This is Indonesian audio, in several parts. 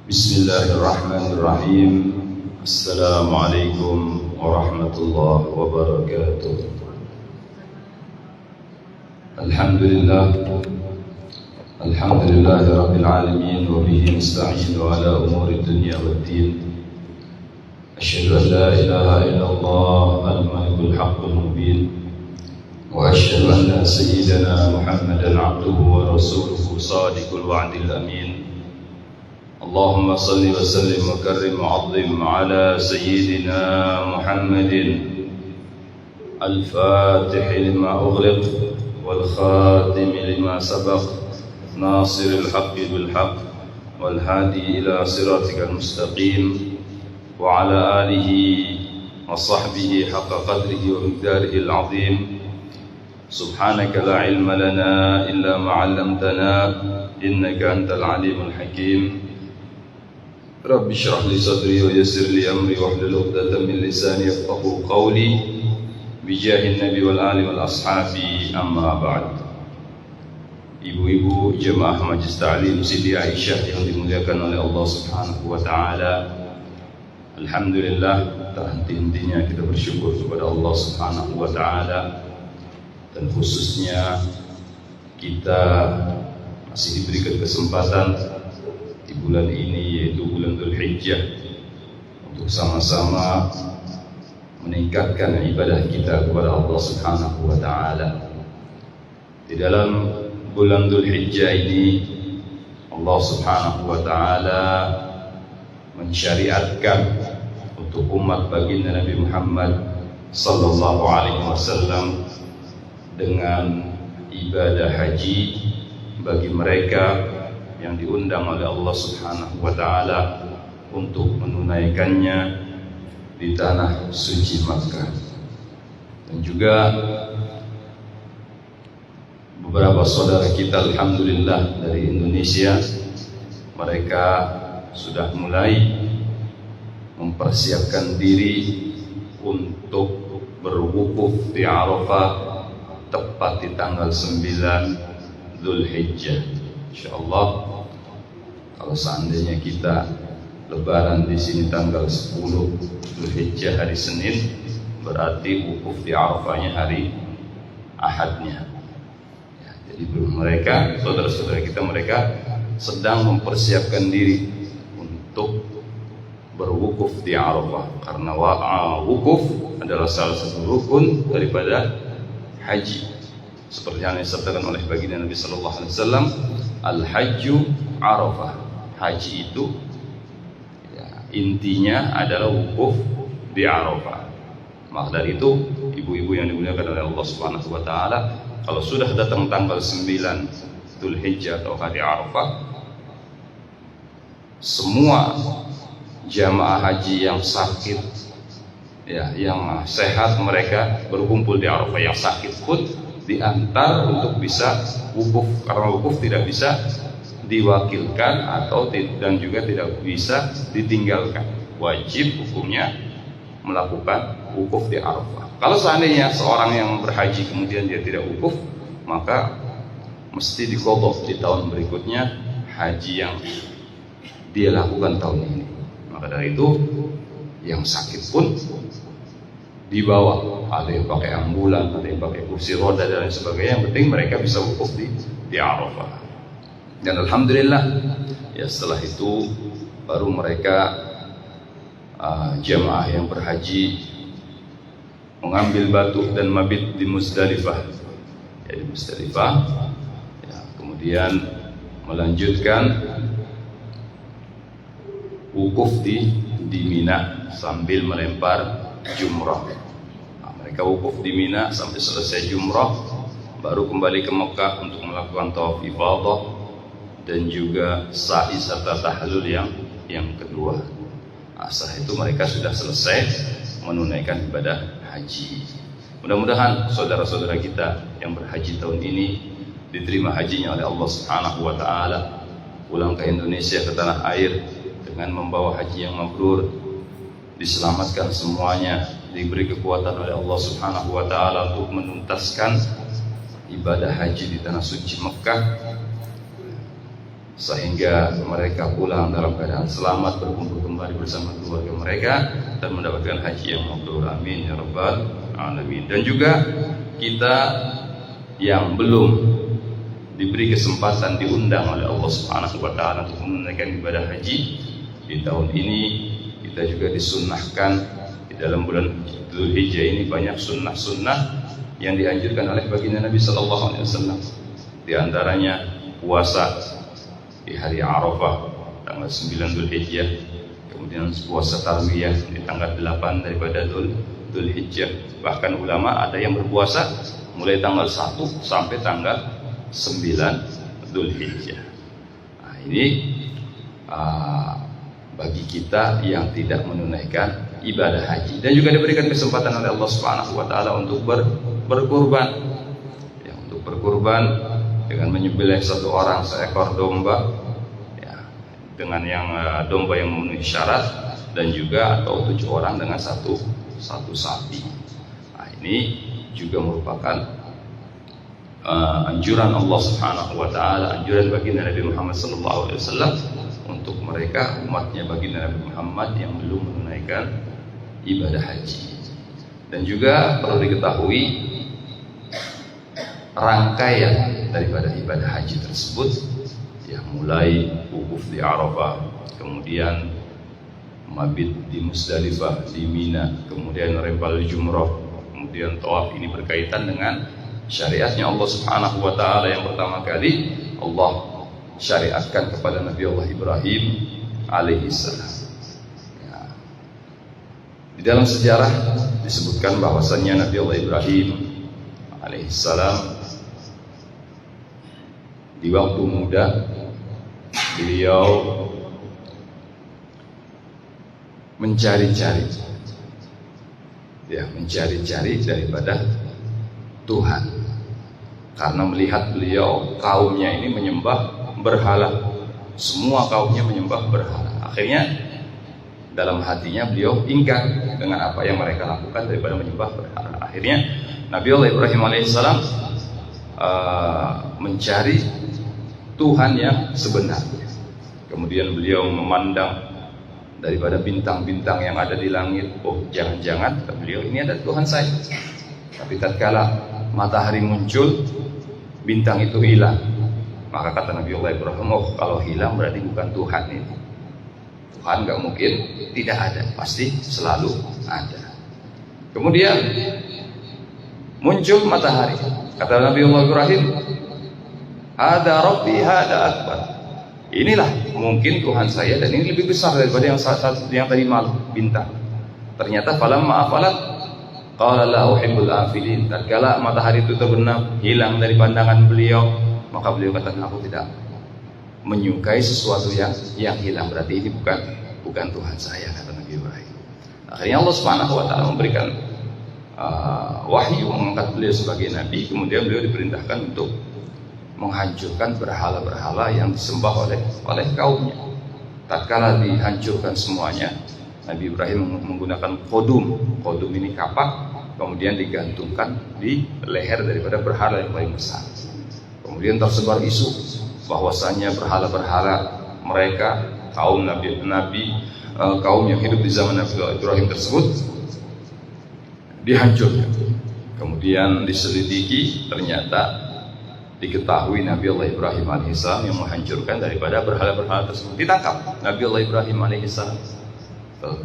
بسم الله الرحمن الرحيم. السلام عليكم ورحمة الله وبركاته. الحمد لله رب العالمين، وبه نستعين على أمور الدنيا والدين. أشهد أن لا إله إلا الله الملك الحق المبين، وأشهد أن سيدنا محمدا عبده ورسوله صادق الوعد الأمين. اللهم صل وسلم وكرم وعظم على سيدنا محمد الفاتح لما أغلق والخاتم لما سبق، ناصر الحق بالحق والهادي إلى صراطك المستقيم، وعلى آله وصحبه حق قدره ومقداره العظيم. سبحانك لا علم لنا إلا ما علمتنا إنك أنت العليم الحكيم. رب اشرح لي صدري ويسر لي أمري واحلل عقدة من لساني يفقهوا قولي، بجاه النبي والآل والأصحاب، أما بعد. Ibu-ibu jemaah Majelis Ta'lim Siti Aisyah yang dimuliakan oleh Allah Subhanahu wa taala. Alhamdulillah, tak henti-hentinya kita bersyukur kepada Allah Subhanahu wa taala, dan khususnya kita masih diberikan kesempatan di bulan ini, yaitu bulan Dzulhijjah, untuk sama-sama meningkatkan ibadah kita kepada Allah Subhanahu wa taala. Di dalam bulan Dzulhijjah ini Allah Subhanahu wa taala mensyariatkan untuk umat baginda Nabi Muhammad sallallahu alaihi wasallam dengan ibadah haji bagi mereka yang diundang oleh Allah Subhanahu wa taala untuk menunaikannya di tanah suci Makkah. Dan juga beberapa saudara kita alhamdulillah dari Indonesia, mereka sudah mulai mempersiapkan diri untuk berwukuf di Arafah tepat di tanggal 9 Dzulhijjah. Insyaallah, kalau seandainya kita lebaran di sini tanggal 10 Dzulhijjah hari Senin, berarti wukuf di Arafahnya hari Ahadnya. Ya, jadi mereka, saudara-saudara kita, mereka sedang mempersiapkan diri untuk berwukuf di Arafah, karena wukuf adalah salah satu rukun daripada haji. Seperti yang disabdakan oleh baginda Nabi sallallahu alaihi wasallam, al-hajju Arafah. Haji itu ya, intinya adalah wukuf di Arafah. Maka dari itu, ibu-ibu yang dimuliakan oleh Allah Subhanahu wa taala, kalau sudah datang tanggal 9 Dzulhijjah atau hari Arafah, semua jamaah haji yang sakit, ya, yang sehat, mereka berkumpul di Arafah. Yang sakit pun diantar untuk bisa wukuf, karena wukuf tidak bisa diwakilkan atau dan juga tidak bisa ditinggalkan. Wajib hukumnya melakukan wukuf di Arafah. Kalau seandainya seorang yang berhaji kemudian dia tidak wukuf, maka mesti diqadha di tahun berikutnya haji yang dia lakukan tahun ini. Maka dari itu, yang sakit pun dibawa, ada yang pakai ambulan, ada yang pakai kursi roda dan lain sebagainya. Yang penting mereka bisa wukuf di Arafah. Dan alhamdulillah, ya, setelah itu baru mereka jamaah yang berhaji mengambil batu dan mabit di Muzdalifah, ya, di Muzdalifah, ya, kemudian melanjutkan wukuf di Mina sambil melempar jumrah. Nah, mereka wukuf di Mina sampai selesai jumrah, baru kembali ke Mekah untuk melakukan tawaf ifadah dan juga sa'i serta tahlul yang kedua. Nah, setelah itu mereka sudah selesai menunaikan ibadah haji. Mudah-mudahan saudara-saudara kita yang berhaji tahun ini diterima hajinya oleh Allah Subhanahu wa taala, pulang ke Indonesia, ke tanah air dengan membawa haji yang mabrur, diselamatkan semuanya, diberi kekuatan oleh Allah Subhanahu wa taala untuk menuntaskan ibadah haji di tanah suci Mekah sehingga mereka pulang dalam keadaan selamat, berkumpul kembali bersama keluarga mereka dan mendapatkan haji yang mabrur. Amin ya rabbal alamin. Dan juga kita yang belum diberi kesempatan diundang oleh Allah Subhanahu wa taala untuk menunaikan ibadah haji di tahun ini, kita juga disunnahkan di dalam bulan Dzulhijjah ini banyak sunnah-sunnah yang dianjurkan oleh baginda Nabi sallallahu alaihi wasallam. Di antaranya puasa di hari Arafah tanggal 9 Dzulhijjah, kemudian puasa tarwiyah di tanggal 8 daripada Dzulhijjah. Bahkan ulama ada yang berpuasa mulai tanggal 1 sampai tanggal 9 Dzulhijjah. Nah, ini bagi kita yang tidak menunaikan ibadah haji dan juga diberikan kesempatan oleh Allah Subhanahu wa taala untuk berkurban. Ya, untuk berkurban dengan menyembelih satu orang seekor domba, ya, dengan yang domba yang memenuhi syarat, dan juga atau 7 orang dengan satu sapi. Nah, ini juga merupakan anjuran Allah Subhanahu wa taala, anjuran baginda Nabi Muhammad sallallahu alaihi wasallam untuk mereka umatnya baginda Nabi Muhammad yang belum menunaikan ibadah haji. Dan juga perlu diketahui rangkaian daripada ibadah haji tersebut, ya, mulai wukuf di Arafah, kemudian mabit di Musdalifah, di Mina, kemudian rempal jumrah, kemudian tawaf. Ini berkaitan dengan syariatnya Allah Subhanahu wa taala. Yang pertama kali Allah syariatkan kepada Nabi Allah Ibrahim alaihi salam. Ya. Di dalam sejarah disebutkan bahwasannya Nabi Allah Ibrahim alaihi salam di waktu muda beliau mencari-cari daripada Tuhan, karena melihat beliau kaumnya ini menyembah berhala, semua kaumnya menyembah berhala. Akhirnya dalam hatinya beliau ingkar dengan apa yang mereka lakukan daripada menyembah berhala. Akhirnya Nabi Allah Ibrahim alaihissalam mencari Tuhan yang sebenarnya. Kemudian beliau memandang daripada bintang-bintang yang ada di langit. Oh, jangan-jangan kata beliau, ini ada Tuhan saya. Tapi tatkala matahari muncul, bintang itu hilang. Maka kata Nabi Allah Ibrahim, oh, kalau hilang berarti bukan Tuhan ini. Tuhan gak mungkin tidak ada, pasti selalu ada. Kemudian muncul matahari. Kata Nabi Allah Ibrahim, ada Rabbi, ada Akbar. Inilah mungkin Tuhan saya, dan ini lebih besar daripada yang tadi malam, bintang. Ternyata falamma afalat qala la uhibbul afilin. Tatkala matahari itu terbenam, hilang dari pandangan beliau, maka beliau katakan, aku tidak menyukai sesuatu yang hilang. Berarti ini bukan Tuhan saya, kata Nabi Ibrahim. Akhirnya Allah Subhanahu wa taala memberikan wahyu, mengangkat beliau sebagai nabi. Kemudian beliau diperintahkan untuk menghancurkan berhala-berhala yang disembah oleh kaumnya. Tatkala dihancurkan semuanya, Nabi Ibrahim menggunakan kodum. Kodum ini kapak, kemudian digantungkan di leher daripada berhala yang paling besar. Kemudian tersebar isu bahwasanya berhala-berhala mereka, kaum nabi, kaum yang hidup di zaman Nabi Ibrahim tersebut dihancurkan. Kemudian diselidiki, ternyata diketahui Nabi Allah Ibrahim alaihissalam yang menghancurkan daripada berhala-berhala tersebut. Ditangkap Nabi Allah Ibrahim alaihissalam.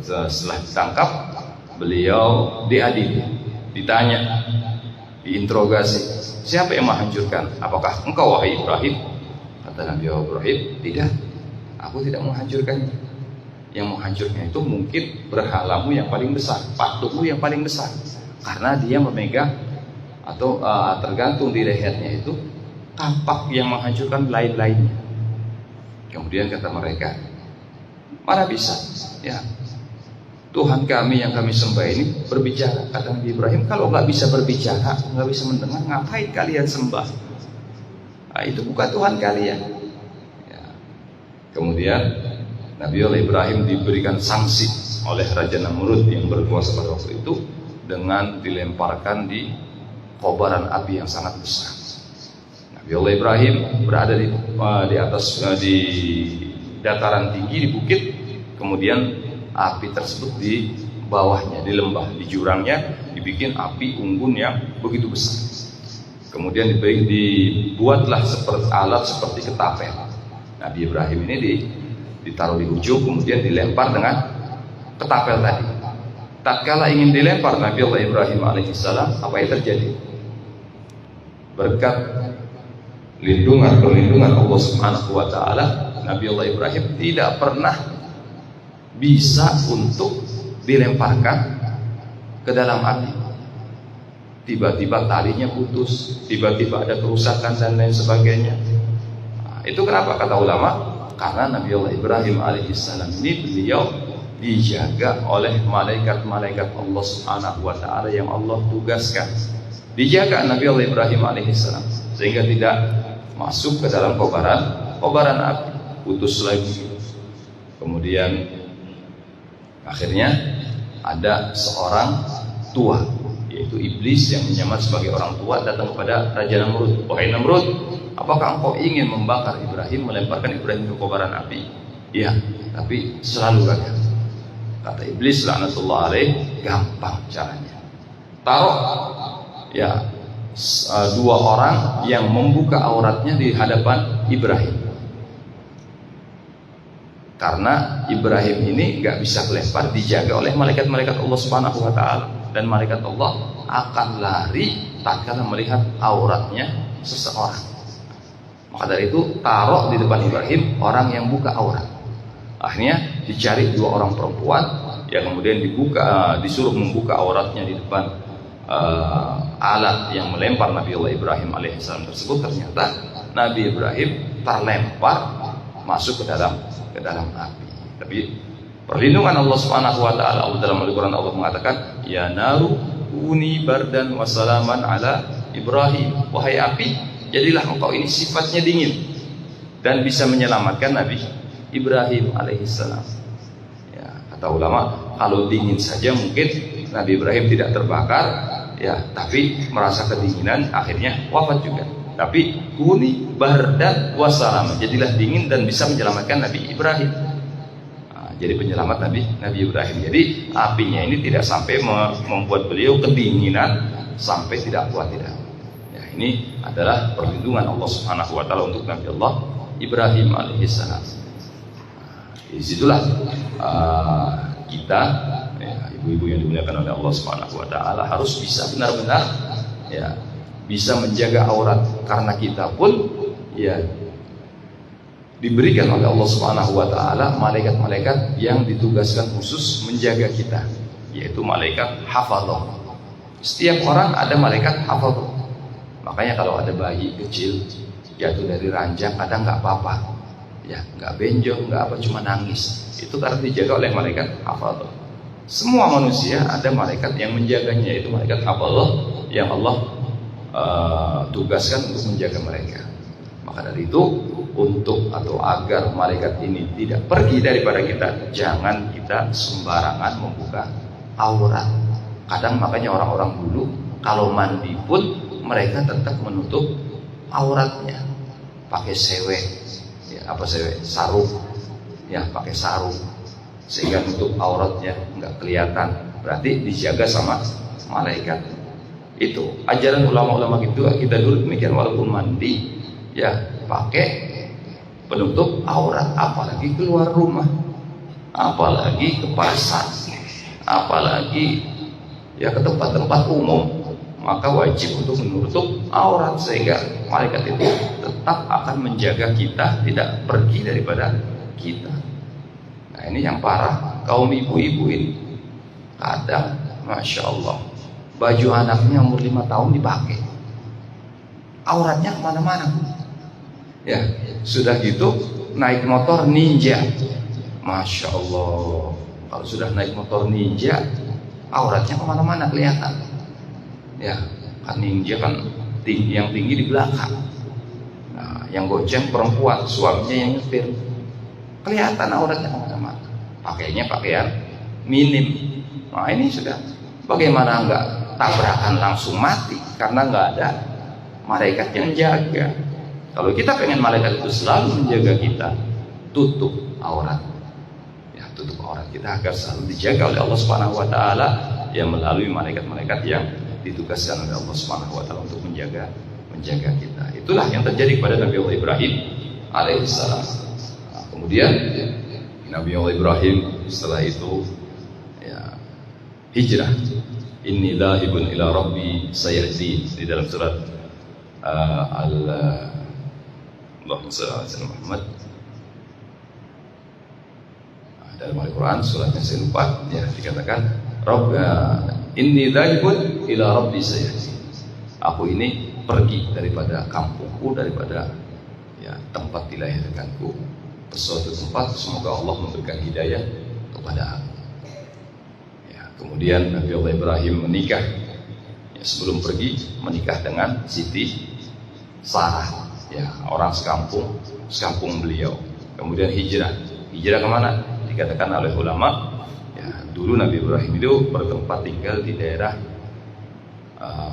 Setelah ditangkap, beliau diadili, ditanya, diinterogasi, siapa yang menghancurkan? Apakah engkau wahai Ibrahim? Kata Nabi Ibrahim, tidak, aku tidak menghancurkannya. Yang menghancurkan itu mungkin berhalamu yang paling besar, patungmu yang paling besar, karena dia memegang atau tergantung di lehernya itu kapak yang menghancurkan lain-lainnya. Kemudian kata mereka, mana bisa, ya, Tuhan kami yang kami sembah ini berbicara. Kata Nabi Ibrahim, kalau nggak bisa berbicara, nggak bisa mendengar, ngapain kalian sembah? Nah, itu bukan Tuhan kalian. Ya. Kemudian Nabi Allah Ibrahim diberikan sanksi oleh Raja Namrud yang berkuasa pada waktu itu dengan dilemparkan di kobaran api yang sangat besar. Nabi Nabi Allah Ibrahim berada di atas di dataran tinggi, di bukit, kemudian api tersebut di bawahnya, di lembah, di jurangnya dibikin api unggun yang begitu besar. Kemudian dibuatlah seperti alat seperti ketapel. Nabi Ibrahim ini ditaruh di ujung, kemudian dilempar dengan ketapel tadi. Tatkala ingin dilempar Nabi Allah Ibrahim alaihissalam, apa yang terjadi? Berkat perlindungan Allah Subhanahu wa taala, Nabi Allah Ibrahim tidak pernah bisa untuk dilemparkan ke dalam api. Tiba-tiba talinya putus, tiba-tiba ada kerusakan dan lain sebagainya. Nah, itu kenapa kata ulama? Karena Nabi Allah Ibrahim alaihissalam ini beliau dijaga oleh malaikat-malaikat Allah Subhanahu wa taala yang Allah tugaskan. Dijaga Nabi Allah Ibrahim alaihissalam sehingga tidak masuk ke dalam kobaran api, putus lagi. Kemudian akhirnya ada seorang tua, yaitu iblis yang menyamar sebagai orang tua, datang kepada Raja Namrud. Wahai Namrud, apakah engkau ingin membakar Ibrahim, melemparkan Ibrahim ke kobaran api? Iya, tapi selalu gagal. Kata iblis laknatullah alaih, gampang caranya. Taruh ya dua orang yang membuka auratnya di hadapan Ibrahim. Karena Ibrahim ini gak bisa kelempar, dijaga oleh malaikat-malaikat Allah Subhanahu wa taala, dan malaikat Allah akan lari tatkala melihat auratnya seseorang. Maka dari itu taruh di depan Ibrahim orang yang buka aurat. Akhirnya dicari dua orang perempuan yang kemudian disuruh membuka auratnya di depan alat yang melempar Nabi Allah Ibrahim alaihissalam tersebut. Ternyata Nabi Ibrahim terlempar masuk ke dalam api. Tapi perlindungan Allah Subhanahu wa taala, dalam Al-Qur'an Allah mengatakan, "Ya naru kuni bardan wa salaman ala Ibrahim." Wahai api, jadilah engkau ini sifatnya dingin dan bisa menyelamatkan Nabi Ibrahim alaihissalam. Ya, kata ulama, kalau dingin saja mungkin Nabi Ibrahim tidak terbakar, ya, tapi merasa kedinginan akhirnya wafat juga. Tapi kuni bardan wasalam, jadilah dingin dan bisa menyelamatkan Nabi Ibrahim. Nah, jadi penyelamat Nabi Ibrahim. Jadi apinya ini tidak sampai membuat beliau kedinginan sampai tidak kuat, tidak. Ya, ini adalah perlindungan Allah Subhanahu wa taala untuk Nabi Allah Ibrahim alaihissalam. Disitulah kita, ya, ibu-ibu yang dimuliakan oleh Allah Subhanahu wa taala, harus bisa benar-benar ya bisa menjaga aurat, karena kita pun ya diberikan oleh Allah Subhanahu wa taala malaikat-malaikat yang ditugaskan khusus menjaga kita, yaitu malaikat hafadzah. Setiap orang ada malaikat hafadzah. Makanya kalau ada bayi kecil jatuh dari ranjang, kadang nggak apa-apa, ya nggak benjol, nggak apa, cuma nangis. Itu karena dijaga oleh malaikat hafadzah. Semua manusia ada malaikat yang menjaganya, yaitu malaikat hafadzah yang Allah tugaskan untuk menjaga mereka. Maka dari itu, untuk atau agar malaikat ini tidak pergi daripada kita, jangan kita sembarangan membuka aurat. Kadang makanya orang-orang dulu kalau mandi pun mereka tetap menutup auratnya pakai sewek, ya, sarung, ya, pakai sarung sehingga nutup auratnya nggak kelihatan. Berarti dijaga sama malaikat. Itu ajaran ulama-ulama kita dulu demikian, walaupun mandi ya pakai penutup aurat, apalagi keluar rumah, apalagi ke pasar, apalagi ya ke tempat-tempat umum, maka wajib untuk menutup aurat sehingga malaikat itu tetap akan menjaga kita, tidak pergi daripada kita. Nah, ini yang parah kaum ibu-ibu ini, kadang Masya Allah baju anaknya umur 5 tahun dipakai, auratnya kemana-mana, ya. Sudah gitu naik motor ninja, Masya Allah. Kalau sudah naik motor ninja, auratnya kemana-mana kelihatan, ya. Kan ninja kan yang tinggi di belakang, nah, yang goceng perempuan, suaminya yang nyetir, kelihatan auratnya kemana-mana. Pakainya pakaian minim. Nah, ini sudah, bagaimana enggak tabrakan langsung mati karena nggak ada malaikat yang jaga. Kalau kita pengen malaikat itu selalu menjaga kita, tutup aurat. Ya, tutup aurat kita agar selalu dijaga oleh Allah Subhanahu wa taala yang melalui malaikat-malaikat yang ditugaskan oleh Allah Subhanahu wa taala untuk menjaga kita. Itulah yang terjadi kepada Nabi Allah Ibrahim alaihissalam. Nah, kemudian Nabi Allah Ibrahim setelah itu ya, hijrah. Inni dhahibun ila rabbi sayahdi, di dalam surat Allahumma shalli ala sayyidina Muhammad, dalam Al-Quran suratnya saya lupa ya, dikatakan inni dhahibun ila rabbi sayahdi, aku ini pergi daripada kampungku, daripada ya, tempat dilahirkanku ke suatu tempat, semoga Allah memberikan hidayah kepada aku. Ya, kemudian Nabi Allah Ibrahim menikah ya, sebelum pergi menikah dengan Siti Sarah ya, orang sekampung beliau. Kemudian hijrah kemana? Dikatakan oleh ulama ya, dulu Nabi Ibrahim itu bertempat tinggal di daerah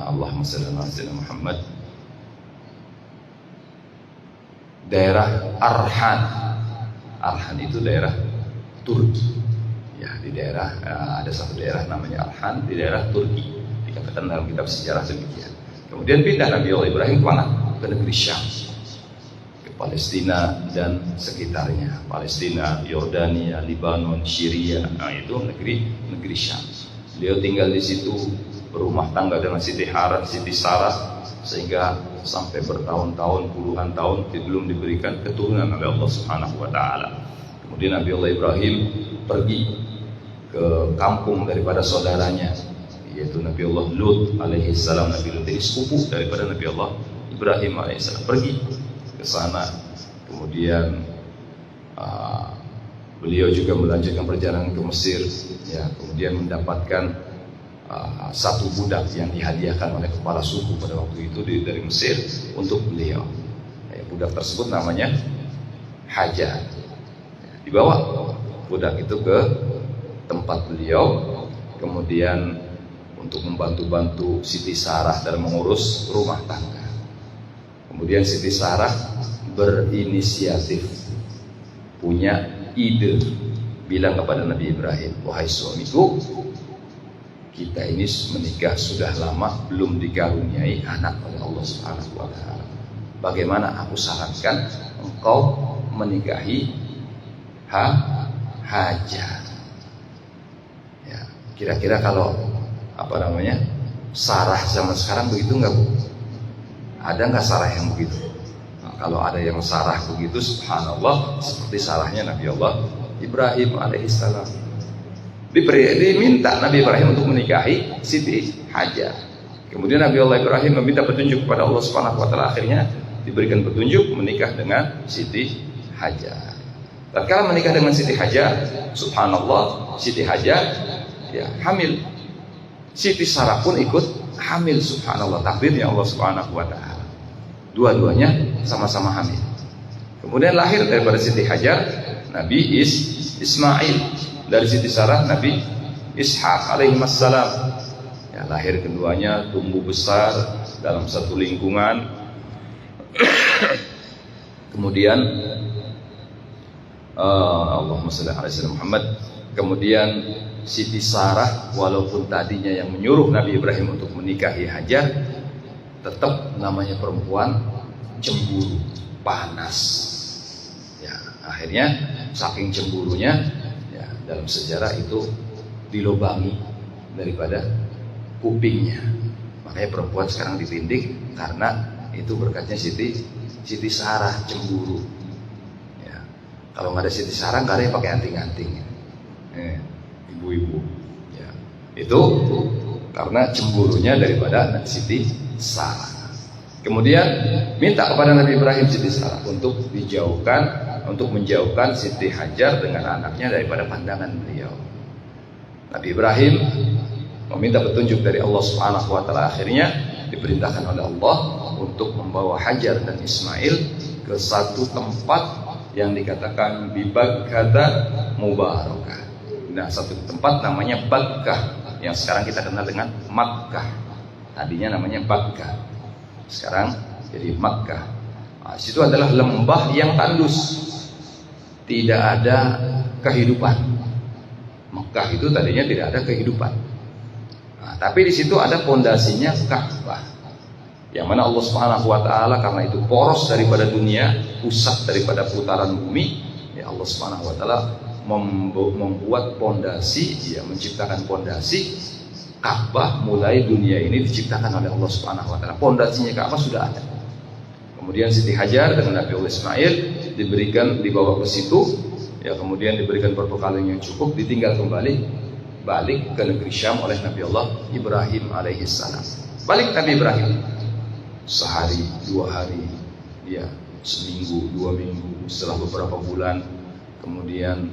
Allahumma shalli ala sayyidina Muhammad, daerah Arhan itu daerah Turki ya, di daerah ada satu daerah namanya Arhan di daerah Turki, dikatakan dalam kitab sejarah demikian. Kemudian pindah Nabi Allah Ibrahim ke mana? Ke negeri Syam, ke Palestina dan sekitarnya, Palestina, Yordania, Libanon, Syria. Nah, itu negeri Syam. Beliau tinggal di situ, berumah tangga dengan Siti Sarah, sehingga sampai bertahun-tahun, puluhan tahun belum diberikan keturunan oleh Allah Subhanahu wa taala. Kemudian Nabi Allah Ibrahim pergi ke kampung daripada saudaranya, yaitu Nabi Allah Lut alaihissalam. Nabi Lut ini sepupu daripada Nabi Allah Ibrahim alaihissalam, pergi ke sana. Kemudian beliau juga melanjutkan perjalanan ke Mesir ya, kemudian mendapatkan satu budak yang dihadiahkan oleh kepala suku pada waktu itu dari Mesir untuk beliau. Ya, budak tersebut namanya Hajar. Dibawa budak itu ke tempat beliau, kemudian untuk membantu Siti Sarah dalam mengurus rumah tangga. Kemudian Siti Sarah berinisiatif, punya ide, bilang kepada Nabi Ibrahim, wahai suamiku, kita ini menikah sudah lama belum dikaruniai anak oleh Allah Subhanahu wa taala. Bagaimana aku sarankan engkau menikahi Hajar. Ya, kira-kira kalau Sarah zaman sekarang begitu enggak, Bu? Ada enggak Sarah yang begitu? Nah, kalau ada yang Sarah begitu, subhanallah, seperti Sarahnya Nabi Allah Ibrahim alaihissalam. Diminta Nabi Ibrahim untuk menikahi Siti Hajar. Kemudian Nabi Allah Ibrahim meminta petunjuk kepada Allah Subhanahu wa taala, akhirnya diberikan petunjuk menikah dengan Siti Hajar. Tatkala menikah dengan Siti Hajar, subhanallah, Siti Hajar ya hamil. Siti Sarah pun ikut hamil, subhanallah, takdirnya Allah Subhanahu wa taala. Dua-duanya sama-sama hamil. Kemudian lahir daripada Siti Hajar Nabi Ismail. Dari Siti Sarah Nabi Ishaq alaihissalam. Ya, lahir keduanya, tumbuh besar dalam satu lingkungan. Kemudian Allahumma shalli ala sayyidina Muhammad. Kemudian Siti Sarah walaupun tadinya yang menyuruh Nabi Ibrahim untuk menikahi Hajar, tetap namanya perempuan cemburu, panas. Ya, akhirnya saking cemburunya dalam sejarah itu dilobangi daripada kupingnya. Makanya perempuan sekarang ditindik karena itu berkatnya Siti Sarah cemburu. Ya. Kalau nggak ada Siti Sarah nggak ada yang pakai anting-anting. Ibu-ibu. Ya. Itu karena cemburunya daripada Siti Sarah. Kemudian minta kepada Nabi Ibrahim Siti Sarah untuk menjauhkan Siti Hajar dengan anaknya daripada pandangan beliau. Nabi Ibrahim meminta petunjuk dari Allah Subhanahu wa taala, akhirnya diperintahkan oleh Allah untuk membawa Hajar dan Ismail ke satu tempat yang dikatakan Bakkah Mubarakah. Nah, satu tempat namanya Bakkah yang sekarang kita kenal dengan Makkah. Tadinya namanya Bakkah, sekarang jadi Makkah. Nah, situ adalah lembah yang tandus, tidak ada kehidupan. Mekah itu tadinya tidak ada kehidupan. Nah, tapi di situ ada pondasinya Ka'bah, yang mana Allah Subhanahu wa taala karena itu poros daripada dunia, pusat daripada putaran bumi, ya Allah Subhanahu wa taala membuat pondasi, ya menciptakan pondasi Ka'bah. Mulai dunia ini diciptakan oleh Allah Subhanahu wa taala. Pondasinya Ka'bah sudah ada. Kemudian Siti Hajar dengan Nabi Allah Ismail diberikan, dibawa ke situ, ya kemudian diberikan perbekalan yang cukup, ditinggal kembali balik ke negeri Syam oleh Nabi Allah Ibrahim alaihissalam. Balik Nabi Ibrahim sehari, 2 hari, ya seminggu, 2 minggu, setelah beberapa bulan, kemudian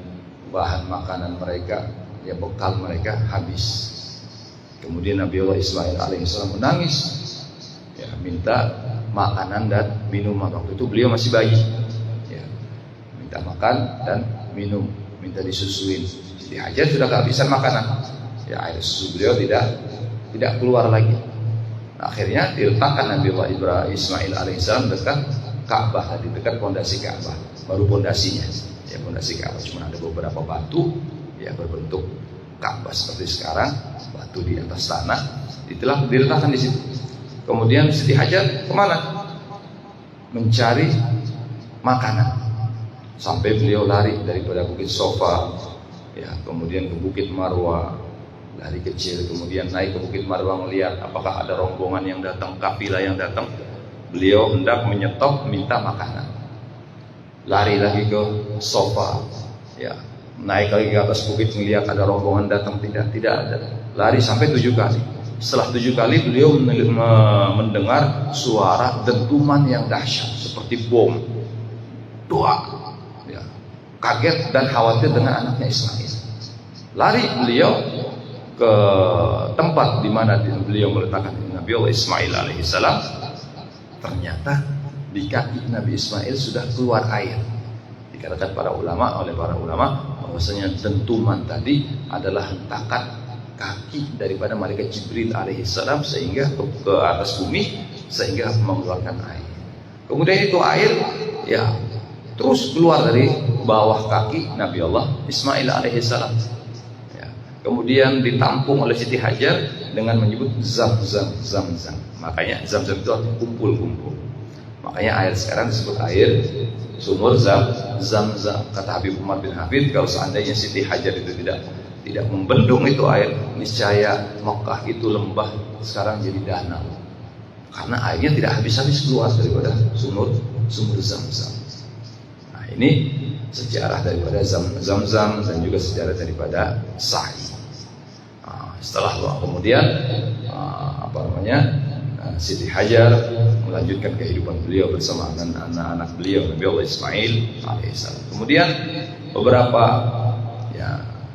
bahan makanan mereka, ya bekal mereka habis. Kemudian Nabi Allah Ismail alaihissalam menangis, ya minta makanan dan minuman. Waktu itu beliau masih bayi, ya, minta makan dan minum, minta disusuin. Siti Hajar sudah kehabisan makanan, ya air susu beliau tidak keluar lagi. Nah, akhirnya diletakkan Nabi Allah Ibrahim Ismail alaihissalam dekat Ka'bah, tadi dekat pondasi Ka'bah, baru pondasinya, ya pondasi Ka'bah cuma ada beberapa batu, ya berbentuk Ka'bah seperti sekarang, batu di atas tanah, diletakkan di situ. Kemudian Siti Hajar kemana? Mencari makanan. Sampai beliau lari daripada Bukit Sofa, ya kemudian ke Bukit Marwah, lari kecil, kemudian naik ke Bukit Marwah melihat apakah ada rombongan yang datang, kafilah yang datang. Beliau hendak menyetop minta makanan. Lari lagi ke Sofa, ya naik lagi ke atas bukit melihat ada rombongan datang, tidak ada. Lari sampai 7 kali. Setelah 7 kali beliau mendengar suara dentuman yang dahsyat seperti bom. Doa, ya. Kaget dan khawatir dengan anaknya Ismail. Lari beliau ke tempat di mana beliau meletakkan Nabi Allah Ismail alaihissalam. Ternyata di kaki Nabi Ismail sudah keluar air. Dikatakan oleh para ulama bahwasanya dentuman tadi adalah hentakan kaki daripada malaikat Jibril alaihissalam sehingga ke atas bumi, sehingga mengeluarkan air. Kemudian itu air, ya terus keluar dari bawah kaki Nabi Allah Ismail alaihissalam, ya. Kemudian ditampung oleh Siti Hajar dengan menyebut Zam-Zam. Makanya Zam-Zam itu artinya kumpul. Makanya air sekarang disebut air sumur Zam-Zam. Kata Habib Umar bin Hafid, kalau seandainya Siti Hajar itu tidak membendung itu air, niscaya Mekah itu lembah sekarang jadi danau, karena airnya tidak habis-habis keluar daripada sumur Zam-Zam. Nah, ini sejarah daripada Zam-Zam dan juga sejarah daripada sa'i. Setelah kemudian Siti Hajar melanjutkan kehidupan beliau bersama anak-anak beliau Nabi Allah Ismail alaihissalam. Kemudian beberapa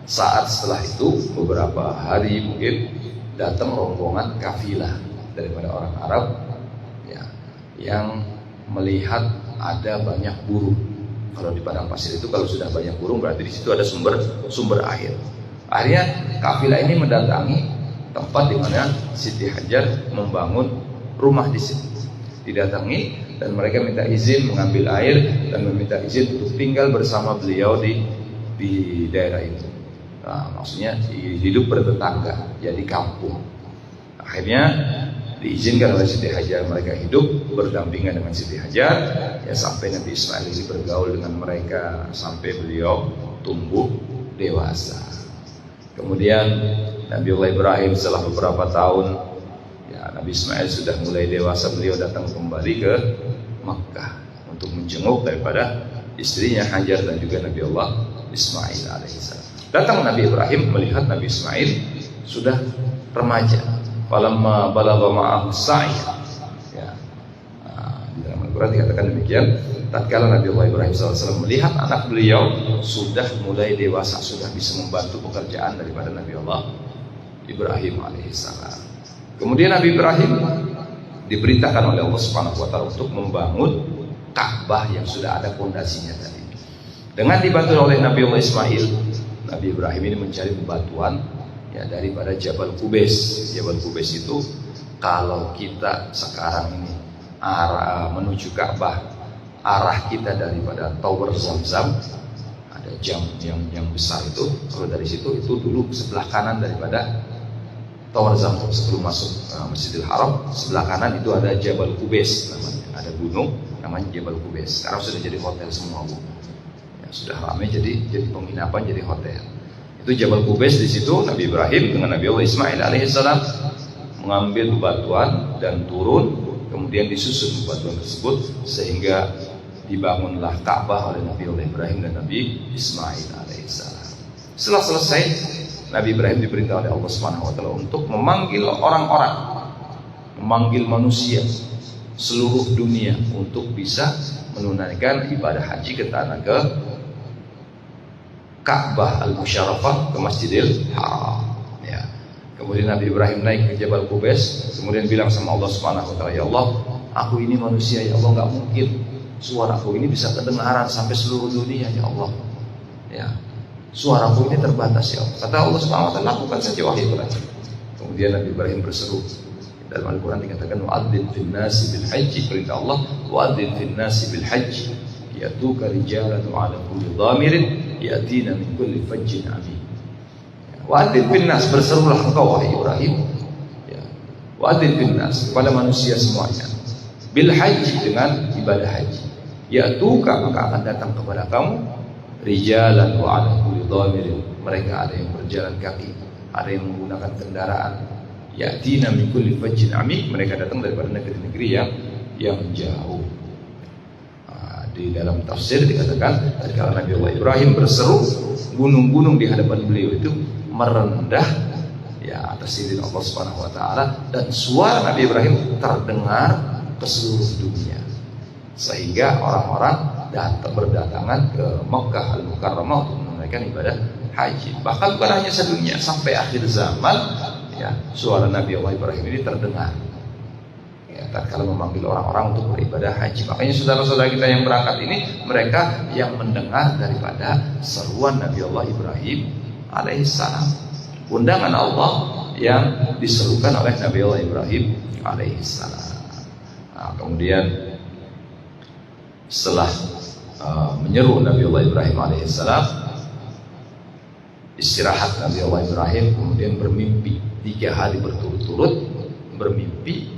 saat setelah itu, beberapa hari mungkin, datang rombongan kafilah daripada orang Arab, ya, yang melihat ada banyak burung. Kalau di padang pasir itu kalau sudah banyak burung berarti di situ ada sumber air. Akhirnya kafilah ini mendatangi tempat di mana Siti Hajar membangun rumah di situ. Didatangi dan mereka minta izin mengambil air dan meminta izin untuk tinggal bersama beliau di daerah itu. Nah, maksudnya hidup bertetangga, jadi kampung. Akhirnya diizinkan oleh Siti Hajar mereka hidup berdampingan dengan Siti Hajar, ya sampai Nabi Ismail ini bergaul dengan mereka sampai beliau tumbuh dewasa. Kemudian Nabi Allah Ibrahim setelah beberapa tahun, ya Nabi Ismail sudah mulai dewasa, beliau datang kembali ke Makkah untuk menjenguk daripada istrinya Hajar dan juga Nabi Allah Ismail alaihissalam. Datang Nabi Ibrahim melihat Nabi Ismail sudah remaja. Falamma balagha ma'ahu sa'i. Ya. Di dalam Al-Qur'an dikatakan demikian. Tatkala Nabi Allah Ibrahim SAW melihat anak beliau sudah mulai dewasa, sudah bisa membantu pekerjaan daripada Nabi Allah Ibrahim alaihissalam. Kemudian Nabi Ibrahim diperintahkan oleh Allah Subhanahu wa taala untuk membangun Ka'bah yang sudah ada pondasinya tadi. Dengan dibantu oleh Nabi Allah Ismail, Nabi Ibrahim ini mencari bebatuan, ya, daripada Jabal Qubais. Jabal Qubais itu kalau kita sekarang ini arah menuju Ka'bah arah kita daripada tower Zamzam, ada jam yang besar itu, kalau dari situ itu dulu sebelah kanan daripada tower Zamzam sebelum masuk Masjidil Haram, sebelah kanan itu ada Jabal Qubais namanya, ada gunung namanya Jabal Qubais. Sekarang sudah jadi hotel semua, Bu. Ya, sudah ramai jadi penginapan, jadi hotel. Itu Jabal Qubais. Di situ Nabi Ibrahim dengan Nabi Allah Ismail alaihissalam mengambil batuan dan turun, kemudian disusun batuan tersebut sehingga dibangunlah Ka'bah oleh Nabi Allah Ibrahim dan Nabi Ismail alaihissalam. Setelah selesai, Nabi Ibrahim diperintah oleh Allah Subhanahu wa taala untuk memanggil orang-orang, memanggil manusia seluruh dunia untuk bisa menunaikan ibadah haji ke tanah ke Ka'bah al-Musyarrafah, ke Masjidil Haram. Ya. Kemudian Nabi Ibrahim naik ke Jabal Qubais, kemudian bilang sama Allah Subhanahu wa taala, "Ya Allah, aku ini manusia, ya Allah, nggak mungkin suaraku ini bisa kedengaran sampai seluruh dunia, ya Allah. Ya, suaraku ini terbatas, ya Allah." Kata Allah Subhanahu wa taala, "Lakukan saja wahai Ibrahim." Kemudian Nabi Ibrahim berseru. Dalam Al-Quran dikatakan, "Wa'adzin fin nasi bil haji", perintah Allah, "Wa'adzin fin nasi bil haji ya'tuka rijalan wa 'ala kulli dhamirin ya'tina min kulli fajjin 'amik." Wa'adzin fin nas, berserulah engkau wahai Ibrahim. Ya. Wa'adzin fin nas, kepada manusia semuanya, bil haji, dengan ibadah haji. Ya'tuka, maka akan datang kepada kamu rijalan wa 'ala kulli dhamirin, mereka ada yang berjalan kaki, ada yang menggunakan kendaraan. Ya'tina min kulli fajjin 'amik, mereka datang daripada negeri-negeri yang jauh. Di dalam tafsir dikatakan ketika Nabi Allah Ibrahim berseru, gunung-gunung di hadapan beliau itu merendah ya atas izin Allah Subhanahu wa taala, dan suara Nabi Ibrahim terdengar ke seluruh dunia, sehingga orang-orang berdatangan ke Makkah Al-Mukarramah untuk menunaikan ibadah haji. Bahkan bukan hanya sedunia, sampai akhir zaman ya suara Nabi Allah Ibrahim ini terdengar ya tatkala memanggil orang-orang untuk beribadah haji. Makanya saudara-saudara kita yang berangkat ini, mereka yang mendengar daripada seruan Nabi Allah Ibrahim alaihissalam, undangan Allah yang diserukan oleh Nabi Allah Ibrahim alaihissalam. Nah, kemudian setelah menyeru Nabi Allah Ibrahim alaihissalam, istirahat Nabi Allah Ibrahim, kemudian bermimpi 3 hari berturut-turut, bermimpi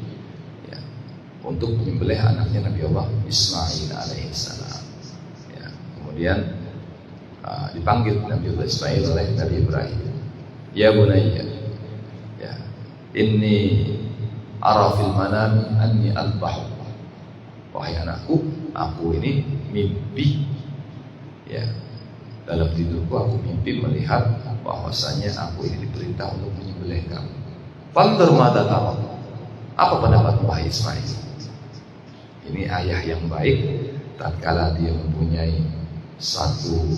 ya, untuk menyembelih anaknya Nabi Allah Ismail alaihissalam. Ya, kemudian dipanggil Nabi Allah Ismail oleh Nabi Ibrahim, "Ya bunayya, ya, inni ara fil manami anni albahu." Wahai anakku, aku ini mimpi ya, dalam tidurku aku mimpi melihat bahwasanya aku ini diperintah untuk menyembelih kamu. Fanzur madza tara, apa pendapatmu wahai Ismail? Ini ayah yang baik tatkala dia mempunyai satu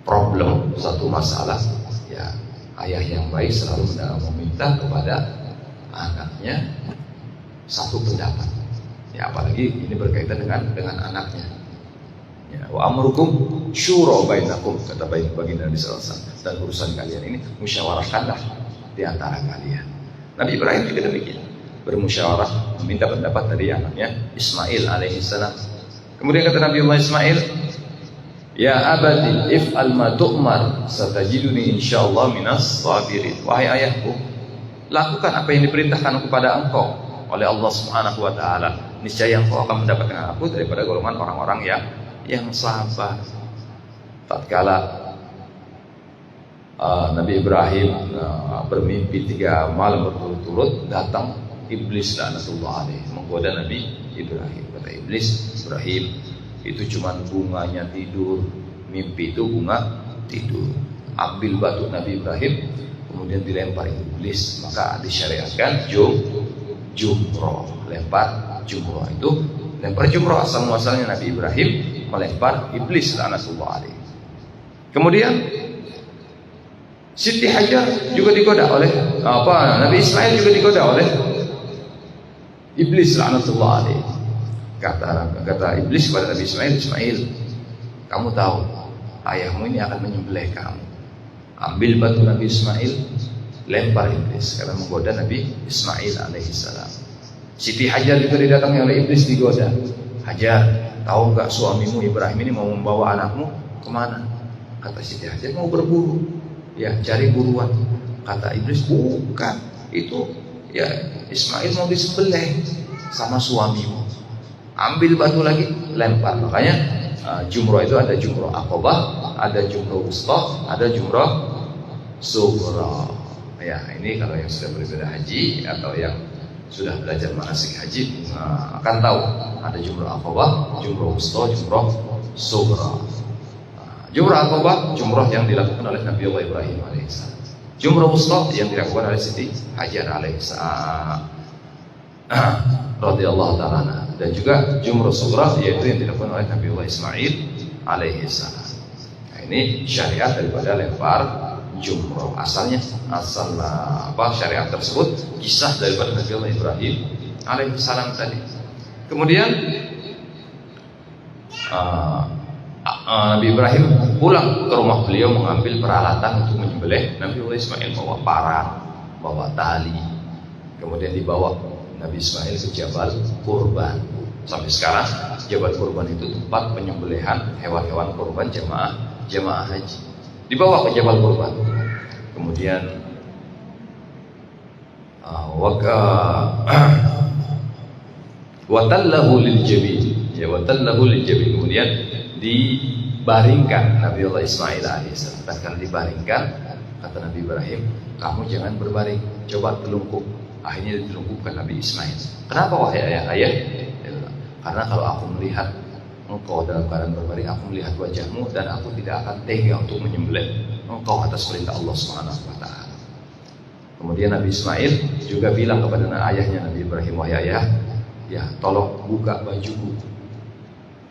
problem, satu masalah ya, ayah yang baik selalu meminta kepada anaknya satu pendapat ya, apalagi ini berkaitan dengan anaknya ya. Wa amrukum syura bainakum, kata baginda Nabi sallallahu alaihi wasallam, dan urusan kalian ini musyawarahkanlah di antara kalian. Nabi Ibrahim juga demikian, bermusyawarah, meminta pendapat dari anaknya Ismail alaihissalam. Kemudian kata Nabi Allah Ismail, "Ya abadi if'al ma tu'mar satajiduni insyaallah minas sabirin." Wahai ayahku, lakukan apa yang diperintahkan kepada engkau oleh Allah Subhanahu wa taala, niscaya engkau akan mendapatkan aku daripada golongan orang-orang yang sabar. Tatkala Nabi Ibrahim bermimpi 3 malam berturut-turut, datang iblis laknatullah alaih menggoda Nabi Ibrahim. Kata iblis, "Ibrahim, itu cuma bunganya tidur, mimpi itu bunga tidur." Ambil batu Nabi Ibrahim, kemudian dilempar iblis, maka disyariatkan jumroh, lempar jumroh. Itu lempar jumroh asal muasalnya Nabi Ibrahim melempar iblis laknatullah alaih. Kemudian Siti Hajar juga digoda oleh Nabi Ismail juga digoda oleh iblis laknatullah alaih. Kata iblis kepada Nabi Ismail, "Ismail, kamu tahu ayahmu ini akan menyembelih kamu." Ambil batu Nabi Ismail, lempar iblis karena menggoda Nabi Ismail alaihissalam. Siti Hajar juga didatangi oleh iblis, digoda. Hajar, tahu nggak suamimu Ibrahim ini mau membawa anakmu kemana? Kata Siti Hajar, mau berburu. Ya, cari buruan. Kata Iblis, bukan. Itu ya Ismail mau disembelih sama suamimu. Ambil batu lagi, lempar. Makanya jumroh itu ada jumroh Aqabah, ada jumroh wusta, ada jumroh sughra. Ya, ini kalau yang sudah beribadah haji atau yang sudah belajar manasik haji akan tahu ada jumroh Aqabah, jumroh wusta, jumroh sughra. Jumroh Aqabah, jumroh yang dilakukan oleh Nabi Allah Ibrahim alaihissalam. Jumroh wusta yang dilakukan oleh Siti Hajar alaihissalam radhiyallahu ta'ala, dan juga jumroh sughra yaitu yang dilakukan oleh Nabi Allah Ismail alaihissalam. Nah, ini syariat daripada lempar jumroh. Asal syariat tersebut kisah daripada Nabi Allah Ibrahim alaihissalam tadi. Kemudian Nabi Ibrahim pulang ke rumah beliau mengambil peralatan untuk menyembelih Nabi Allah Ismail, bawa parang, bawa tali. Kemudian dibawa Nabi Ismail ke Jabal Kurban. Sampai sekarang Jabal Kurban itu tempat penyembelihan hewan-hewan kurban jemaah haji. Dibawa ke Jabal Kurban. Kemudian watallahu lil jabin. Ya, watallahu lil jabin. Kemudian dibaringkan Nabi Allah Ismail alaihissalam. Karena dibaringkan, kata Nabi Ibrahim, kamu jangan berbaring, coba telungkup. Akhirnya ditelungkupkan Nabi Ismail. Kenapa wahai ayah? Karena kalau aku melihat engkau dalam keadaan berbaring, aku melihat wajahmu dan aku tidak akan tega untuk menyembelih engkau atas perintah Allah Subhanahu wa taala. Kemudian Nabi Ismail juga bilang kepada ayahnya Nabi Ibrahim, wahai ayah, ya tolong buka bajuku,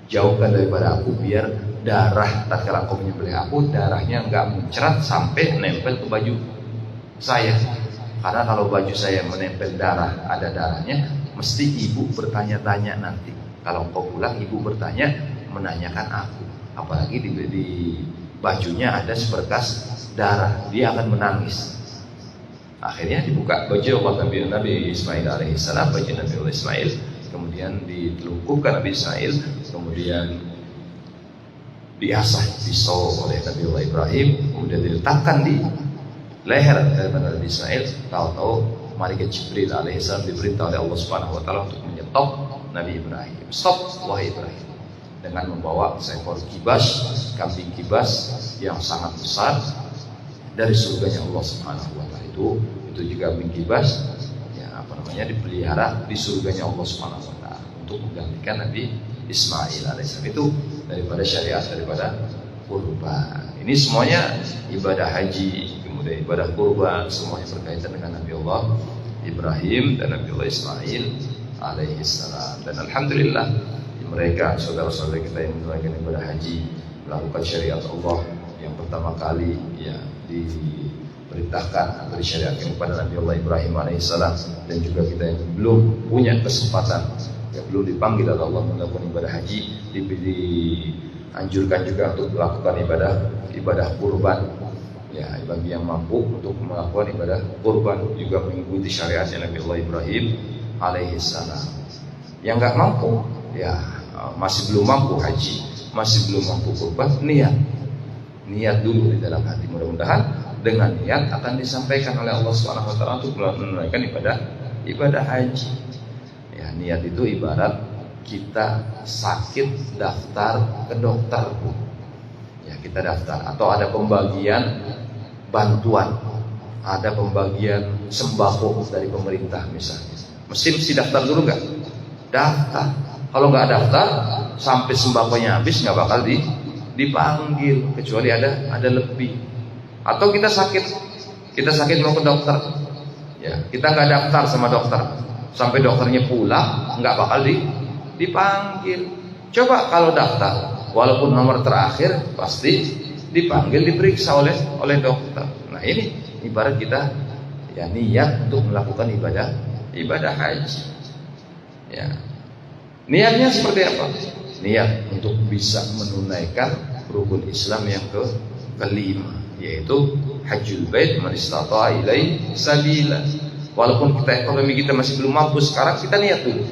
jauhkan daripada aku, biar darah tatkala engkau menyembelih aku, darahnya enggak mencerat sampai nempel ke baju saya. Karena kalau baju saya menempel darah, ada darahnya, mesti ibu bertanya-tanya nanti. Kalau engkau pulang, ibu bertanya, menanyakan aku. Apalagi di bajunya ada seberkas darah, dia akan menangis. Akhirnya dibuka baju Allah Nabi Ismail alaihissalam, baju Nabi Allah Ismail. Kemudian ditelungkupkan Nabi Ismail, kemudian diasah pisau oleh Nabi Allah Ibrahim, kemudian diletakkan di leher daripada Nabi Ismail. Tahu-tahu malaikat Jibril alaihissalam diperintah oleh Allah Subhanahu wa taala untuk menyetop Nabi Ibrahim. Stop wahai Ibrahim, dengan membawa seekor kibas, kambing kibas yang sangat besar dari surganya Allah Subhanahu wa taala. Itu juga kambing kibas dipelihara di surganya Allah Subhanahu wa taala untuk menggantikan Nabi Ismail alaihissalam. Itu daripada syariat, daripada kurban. Ini semuanya ibadah haji, kemudian ibadah kurban, semuanya berkaitan dengan Nabi Allah Ibrahim dan Nabi Allah Ismail alaihissalam. Dan alhamdulillah mereka, saudara-saudara kita yang menunaikan ibadah haji, melakukan syariat Allah yang pertama kali ya diperintahkan atau disyariatkan kepada Nabi Allah Ibrahim alaihissalam. Dan juga kita yang belum punya kesempatan, yang belum dipanggil oleh Allah melakukan ibadah haji, dianjurkan juga untuk melakukan ibadah kurban. Ya, bagi yang mampu untuk melakukan ibadah kurban, juga mengikuti syariatnya Nabi Allah Ibrahim alaihissalam. Yang nggak mampu, ya masih belum mampu haji, masih belum mampu kurban, niat dulu di dalam hati. Mudah-mudahan dengan niat akan disampaikan oleh Allah Subhanahu wa taala untuk menunaikan ibadah haji. Ya, niat itu ibarat kita sakit daftar ke dokter. Ya, kita daftar, atau ada pembagian bantuan, ada pembagian sembako dari pemerintah misalnya. Mesti daftar dulu nggak? Daftar. Kalau nggak daftar, sampai sembakonya habis nggak bakal dipanggil, kecuali ada lebih. Atau kita sakit mau ke dokter, ya kita nggak daftar sama dokter, sampai dokternya pulang nggak bakal dipanggil. Coba kalau daftar, walaupun nomor terakhir pasti dipanggil, diperiksa oleh dokter. Nah ini ibarat kita ya niat untuk melakukan ibadah haji. Ya, niatnya seperti apa? Niat untuk bisa menunaikan rukun Islam yang kelima, yaitu hajjul bait man istata'a ilaihi sabila. Walaupun ekonomi kita masih belum mampu sekarang, kita niat dulu.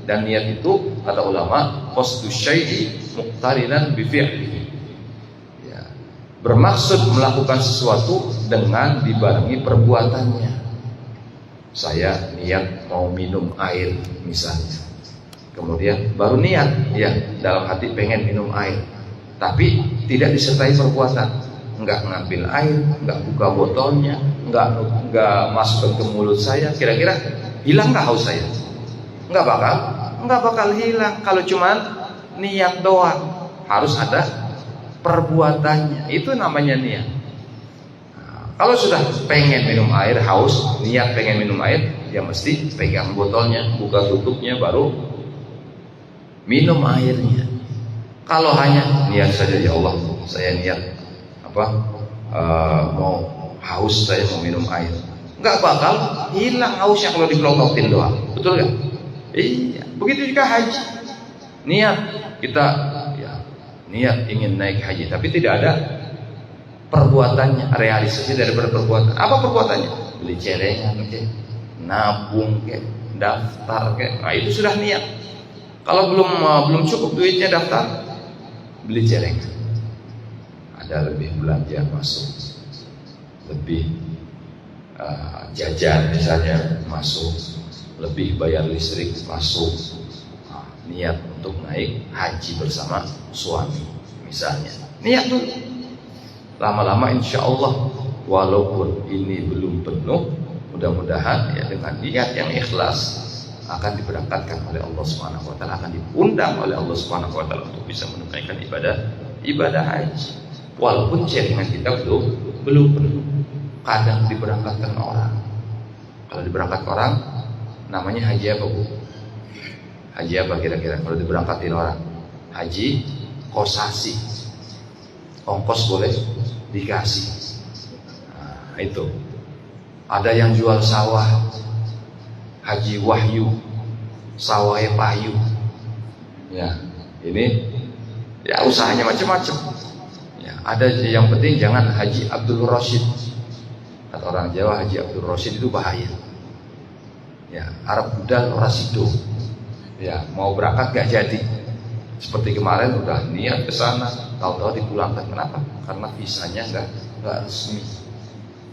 Dan niat itu kata ulama, qasdu syai'i muqtarinan bi fi'lihi. Ya, bermaksud melakukan sesuatu dengan dibarengi perbuatannya. Saya niat mau minum air misalnya, kemudian baru niat, ya dalam hati pengen minum air, tapi tidak disertai perbuatan, nggak ngambil air, nggak buka botolnya, nggak masukkan ke mulut saya, kira-kira hilang nggak haus saya? Nggak bakal hilang kalau cuman niat doang. Harus ada perbuatannya, itu namanya niat. Kalau sudah pengen minum air, haus, niat pengen minum air, ya mesti pegang botolnya, buka tutupnya, baru minum airnya. Kalau hanya niat saja, ya Allah, saya niat mau haus, saya mau minum air, nggak bakal hilang hausnya kalau dipelototin doang, betul nggak? Iya, begitu juga haji. Niat kita, ya niat ingin naik haji, tapi tidak ada perbuatannya, realisasi daripada perbuatan. Apa perbuatannya? Beli celengan, nabung, daftar, nah itu sudah niat. Kalau belum cukup duitnya daftar, beli celengan, ada lebih belanja masuk, lebih jajan misalnya masuk, lebih bayar listrik masuk. Nah, niat untuk naik haji bersama suami misalnya, niat dulu. Lama-lama insya Allah, walaupun ini belum penuh, mudah-mudahan ya dengan niat yang ikhlas akan diberangkatkan oleh Allah Subhanahu wa taala, akan diundang oleh Allah Subhanahu wa taala untuk bisa menunaikan ibadah haji. Walaupun celengan kita belum penuh. Kadang diberangkatkan orang. Kalau diberangkatkan orang, namanya haji apa, Bu? Haji apa kira-kira kalau diberangkatin orang? Haji kosasi. Ongkos boleh dikasih. Nah, itu. Ada yang jual sawah, haji wahyu, sawahnya payu. Ya, ini ya usahanya macam-macam. Ya, ada yang penting jangan haji Abdul Rashid. Kata orang Jawa, haji Abdul Rashid itu bahaya. Ya, Arab budal rasido. Ya, mau berangkat gak jadi. Seperti kemarin udah niat ke sana, tahu-tahu dipulangkan. Kenapa? Karena visanya nggak resmi.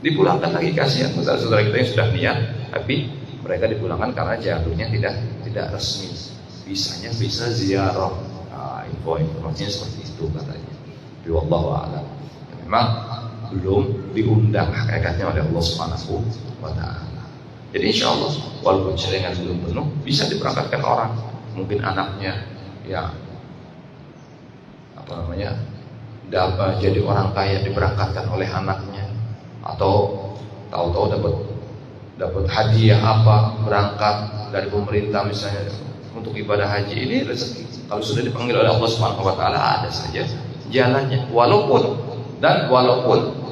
Dipulangkan lagi, kasihan saudara-saudara kita yang sudah niat, tapi mereka dipulangkan karena jalurnya tidak resmi. Visanya visa ziarah. Nah, informasinya seperti itu katanya. Tapi wallahu a'lam. Memang belum diundang hakikatnya oleh Allah Subhanahu wa taala. Jadi insya Allah walaupun celengan belum penuh, bisa diberangkatkan orang. Mungkin anaknya ya dapat jadi orang kaya, diberangkatkan oleh anaknya, atau tahu-tahu dapat hadiah apa, berangkat dari pemerintah misalnya untuk ibadah haji. Ini rezeki. Kalau sudah dipanggil oleh Allah Subhanahu wa taala, ada saja jalannya. Walaupun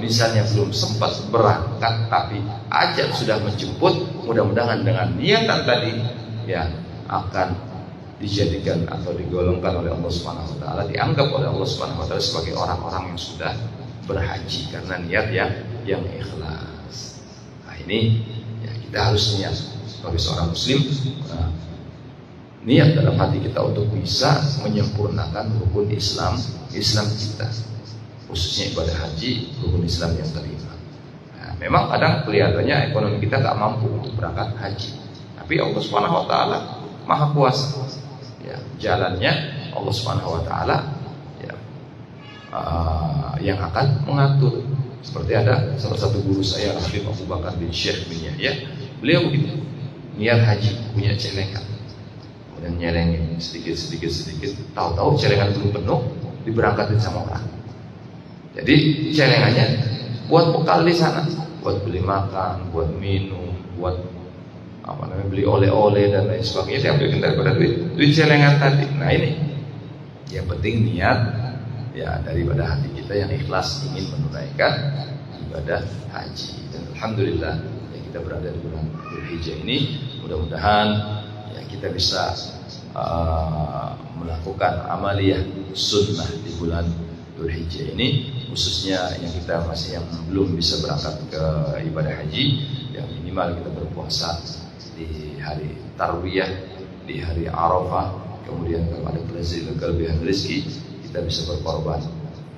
misalnya belum sempat berangkat, tapi ajal sudah menjemput, mudah-mudahan dengan niatan tadi ya akan dijadikan atau digolongkan oleh Allah Subhanahu wa taala, dianggap oleh Allah Subhanahu wa taala sebagai orang-orang yang sudah berhaji karena niat yang ikhlas. Nah, ini ya kita harus niat sebagai seorang muslim, niat dalam hati kita untuk bisa menyempurnakan rukun Islam kita, khususnya ibadah haji, rukun Islam yang kelima. Nah, memang kadang kelihatannya ekonomi kita tak mampu untuk berangkat haji, tapi Allah Subhanahu wa taala Maha Kuasa. Ya, jalannya Allah Subhanahu wa taala ya, yang akan mengatur. Seperti ada salah satu guru saya, Habib Abu Bakar bin Syekh bin Yahya, beliau begitu, niat haji, punya celengan, kemudian nyelengin sedikit, tahu-tahu celengan belum penuh, diberangkatin sama orang. Jadi celengannya buat bekal di sana, buat beli makan, buat minum, buat beli oleh-oleh dan lain sebagainya, diambilkan daripada duit celengan tadi. Nah, ini yang penting niat ya daripada hati kita yang ikhlas ingin menunaikan ibadah haji. Dan alhamdulillah ya, kita berada di bulan Dzulhijjah ini, mudah-mudahan ya kita bisa melakukan amaliyah sunnah di bulan Dzulhijjah ini, khususnya yang kita masih yang belum bisa berangkat ke ibadah haji, yang minimal kita berpuasa di hari tarwiyah, di hari Arafah, kemudian kalau ada kelebihan rezeki kita bisa berkorban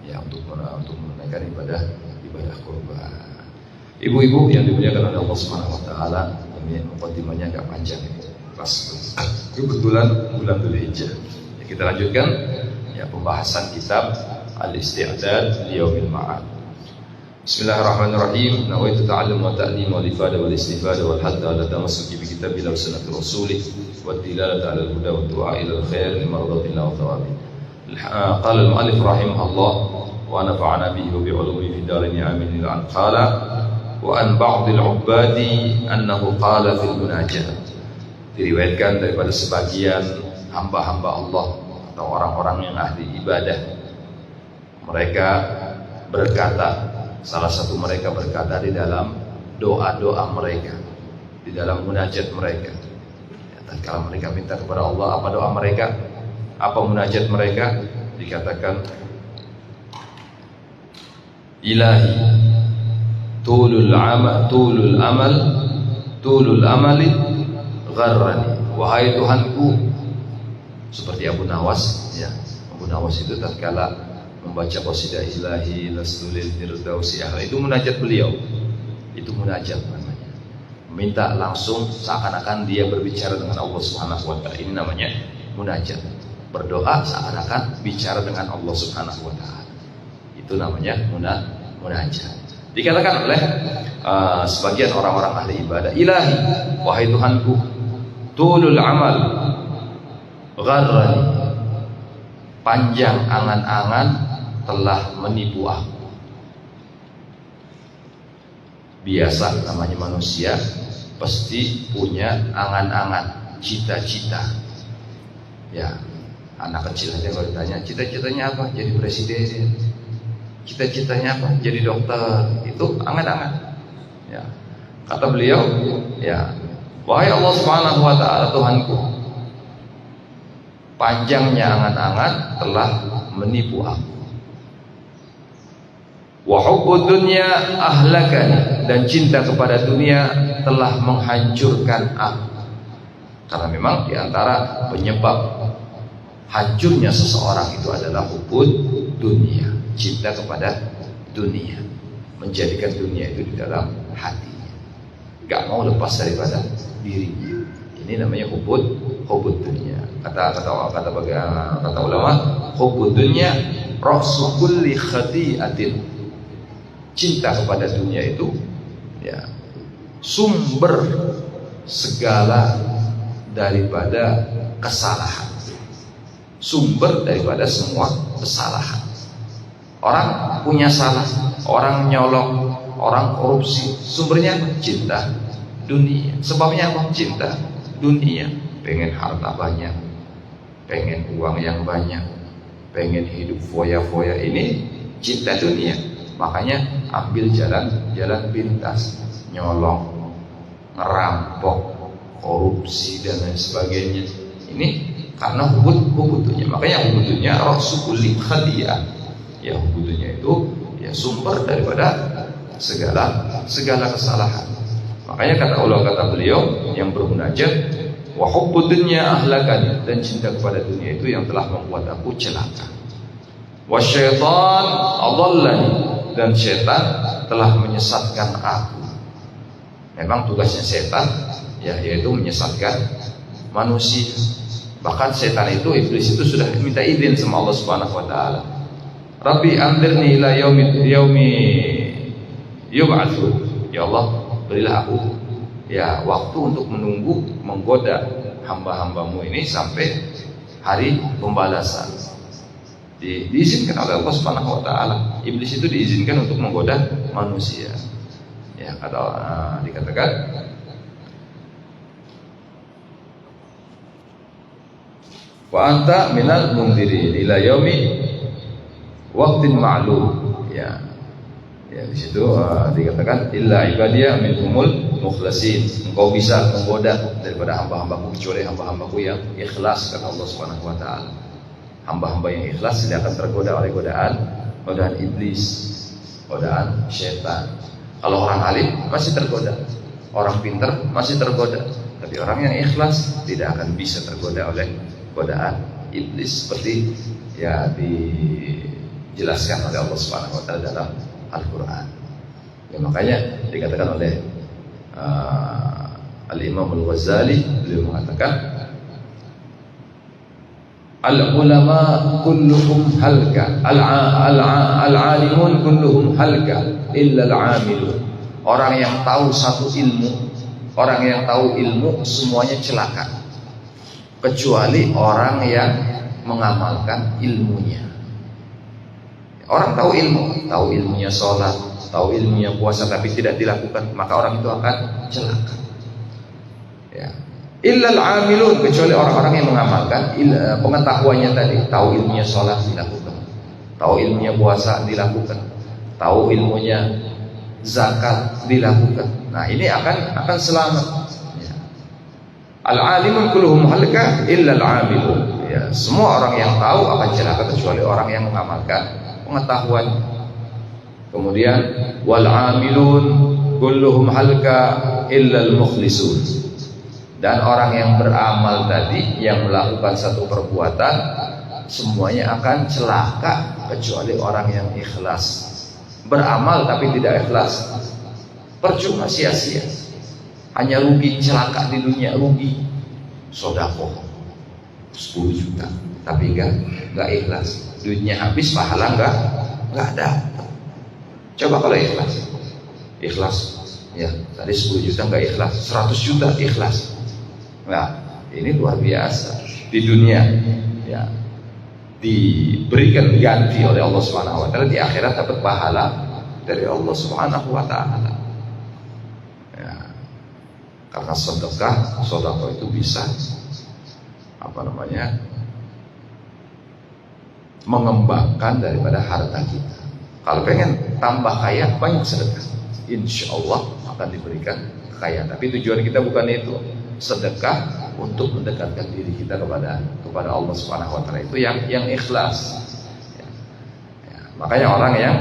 ya untuk menunaikan ibadah kurban. Ibu-ibu yang dimuliakan oleh Allah Subhanahu wa taala, ini mukadimahnya agak panjang ini. Pas kebetulan bulan Dzulhijjah. Ya, kita lanjutkan ya pembahasan kitab Al-Isti'dad li Yaumil Ma'ad. Bismillahirrahmanirrahim. Nawaitu ta'allum wa ta'lim wal ifada wal istifada wal hadd ala tamassuki bi kitabillah wa sunnati rasulih wa dilalata 'ala al-huda wa du'a ila al-khair li mardatillah wa thawabi. Qala al-mu'allif rahimahullah wa nafa'ana bihi wa bi 'ulumihi fid darin amin al qala wa an ba'dil 'ubbadi annahu qala fil munajat. Diriwayatkan daripada sebagian hamba-hamba Allah atau orang-orang yang ahli ibadah, mereka berkata, salah satu mereka berkata di dalam doa-doa mereka, di dalam munajat mereka. Tatkala mereka minta kepada Allah, apa doa mereka? Apa munajat mereka? Dikatakan, Ilahi tulul amali gharrani. Wahai Tuhanku, seperti Abu Nawas ya. Abu Nawas itu tatkala membaca qasidah ilahi lastulil firdausi ahla, itu munajat beliau. Itu munajat namanya. Minta langsung seakan-akan dia berbicara dengan Allah Subhanahu wa taala. Ini namanya munajat. Berdoa seakan-akan bicara dengan Allah Subhanahu wa taala. Itu namanya munajat. Dikatakan oleh sebagian orang-orang ahli ibadah, Ilahi, wahai Tuhanku, tulul amal gharrani, panjang angan-angan telah menipu aku. Biasa namanya manusia pasti punya angan-angan, cita-cita. Ya, anak kecil aja kalau ditanya cita-citanya apa? Jadi presiden. Cita-citanya apa? Jadi dokter. Itu angan-angan. Ya. Kata beliau, ya, wahai Allah Subhanahu wa taala Tuhanku, panjangnya angan-angan telah menipu aku. Wa hubbud dunya ahlakani, dan cinta kepada dunia telah menghancurkan aku. Karena memang diantara penyebab hancurnya seseorang itu adalah hubbud dunia, cinta kepada dunia, menjadikan dunia itu di dalam hatinya, gak mau lepas daripada dirinya. Ini namanya hubbud dunia. Kata ulama, hubbud dunya ra'su kulli khati'atin. Cinta kepada dunia itu ya sumber segala daripada kesalahan, sumber daripada semua kesalahan. Orang punya salah, orang nyolong, orang korupsi, sumbernya apa? Cinta dunia. Sebabnya apa? Cinta dunia. Pengen harta banyak, pengen uang yang banyak, pengen hidup foya-foya, ini cinta dunia. Makanya ambil jalan pintas, nyolong, ngerampok, korupsi dan lain sebagainya. Ini karena hubbud dunia. Makanya hubbud dunia ra'su kulli khati'ah. Ya, hubbud dunia itu ya sumber daripada segala kesalahan. Makanya kata beliau yang bermunajat, wa hubbud dunya ahlakani, dan cinta kepada dunia itu yang telah membuat aku celaka. Wa syaitan adallani, dan setan telah menyesatkan aku. Memang tugasnya setan ya, yaitu menyesatkan manusia. Bahkan setan itu, iblis itu sudah minta izin sama Allah Subhanahu wa taala. Rabbi anzirni ila yaumi yub'atsun. Ya Allah, berilah aku ya waktu untuk menunggu, menggoda hamba-hambamu ini sampai hari pembalasan. Diizinkan oleh Allah Subhanahu wa taala. Iblis itu diizinkan untuk menggoda manusia. Ya, dikatakan wa anta minal mundirin ila yaumi waqtin ma'lum. Ya, di situ dikatakan illa ibadiya minhumul mukhlasin. Engkau bisa menggoda daripada hamba-hambaku kecuali hamba-hambaku yang ikhlas, kata Allah Subhanahu wa taala. Hamba-hamba yang ikhlas tidak akan tergoda oleh godaan iblis, godaan syaitan. Kalau orang alim masih tergoda, orang pintar masih tergoda. Tapi orang yang ikhlas tidak akan bisa tergoda oleh godaan iblis seperti ya dijelaskan oleh Allah Subhanahu wa taala dalam Al-Qur'an. Ya, makanya dikatakan oleh Al-Imam Al-Ghazali, beliau mengatakan al-ulama kulluhum halka, al-alimun kulluhum halka illa al-amilun. Orang yang tahu satu ilmu, orang yang tahu ilmu semuanya celaka, kecuali orang yang mengamalkan ilmunya. Orang tahu ilmu, tahu ilmunya sholat, tahu ilmunya puasa, tapi tidak dilakukan, maka orang itu akan celaka. Ya. Illal amilun, kecuali orang-orang yang mengamalkan pengetahuannya tadi, tahu ilmunya sholat dilakukan, tahu ilmunya puasa dilakukan, tahu ilmunya zakat dilakukan. Nah, ini akan selamat. Ya. Al-alimun kulluhum halka illal amilun. Ya, semua orang yang tahu akan celaka kecuali orang yang mengamalkan pengetahuan. Kemudian wal amilun kulluhum halka illal mukhlisun. Dan orang yang beramal tadi, yang melakukan satu perbuatan, semuanya akan celaka kecuali orang yang ikhlas. Beramal tapi tidak ikhlas, percuma, sia-sia, hanya rugi, celaka di dunia, rugi. Sodako 10 juta tapi enggak ikhlas, duitnya habis, pahala enggak ada. Coba kalau ikhlas ya, tadi 10 juta enggak ikhlas, 100 juta ikhlas. Nah, ini luar biasa. Di dunia ya diberikan ganti oleh Allah Subhanahu wa taala, di akhirat dapat pahala dari Allah Subhanahu wa taala. Ya. Karena sedekah itu bisa mengembangkan daripada harta kita. Kalau pengen tambah kaya, banyak sedekah, insya Allah akan diberikan kekayaan. Tapi tujuan kita bukan itu. Sedekah untuk mendekatkan diri kita kepada Allah Subhanahu wa taala, itu yang ikhlas. Ya. Ya. Makanya orang yang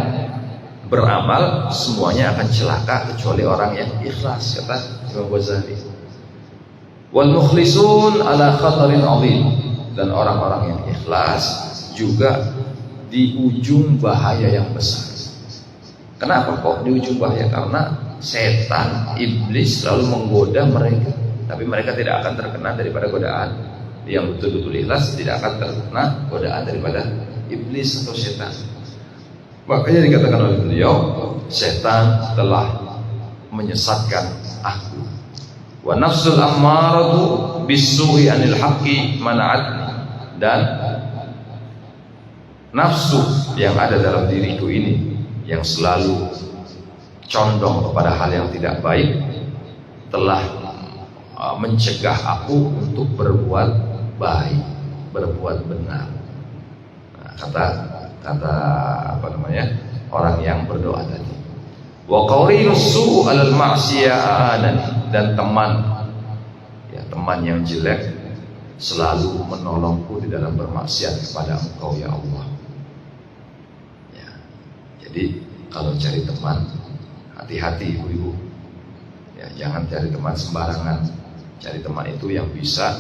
beramal semuanya akan celaka kecuali orang yang ikhlas, kata Imam Ghazali. Wal mukhlisun ala khatarin azim. Dan orang-orang yang ikhlas juga di ujung bahaya yang besar. Kenapa kok di ujung bahaya? Karena setan, iblis selalu menggoda mereka, tapi mereka tidak akan terkena daripada godaan. Yang betul-betul ikhlas tidak akan terkena godaan daripada iblis atau setan. Makanya dikatakan oleh beliau, setan telah menyesatkan aku. Wa nafsul ammaratu bisu'i anil haqqi mana'atni. Dan nafsu yang ada dalam diriku ini, yang selalu condong kepada hal yang tidak baik, telah mencegah aku untuk berbuat baik, berbuat benar. Nah, kata orang yang berdoa tadi. Wa qarinus su' alal ma'siyah, dan teman yang jelek selalu menolongku di dalam bermaksiat kepada Engkau ya Allah. Ya. Jadi kalau cari teman, hati-hati ibu-ibu. Ya, jangan cari teman sembarangan. Cari teman itu yang bisa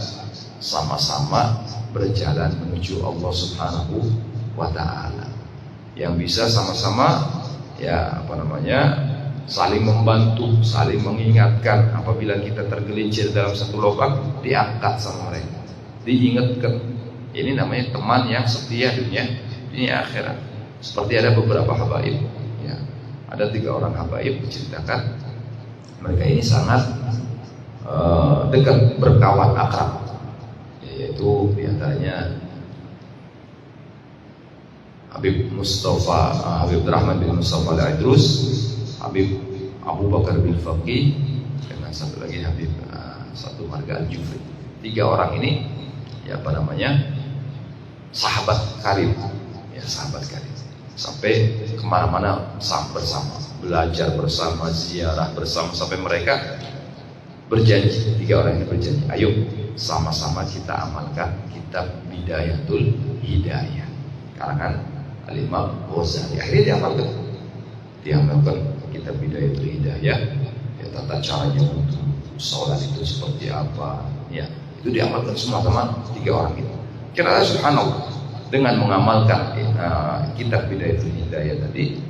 sama-sama berjalan menuju Allah Subhanahu wa taala. Yang bisa sama-sama saling membantu, saling mengingatkan. Apabila kita tergelincir dalam satu lubang, diangkat sama mereka, diingatkan. Ini namanya teman yang setia dunia akhirat. Seperti ada beberapa habaib, ya. Ada 3 orang habaib diceritakan, mereka ini sangat dekat, berkawan akrab, yaitu diantaranya Habib Rahman bin Mustafa Al-Idrus, Habib Abu Bakar bin Faqih, dengan satu lagi Habib satu marga Al-Jufri. 3 orang ini sahabat karib, ya, sahabat karib. Sampai kemana-mana bersama, belajar bersama, ziarah bersama, sampai mereka berjanji, 3 orang ini berjanji, ayo sama-sama kita amalkan kitab Bidayatul Hidayah karangan Al-Imam Ghazali. Akhirnya diamalkan kitab Bidayatul Hidayah, ya, tata caranya untuk sholat itu seperti apa, ya itu diamalkan semua sama 3 orang itu. Kira-kira subhanallah, dengan mengamalkan kitab Bidayatul Hidayah tadi,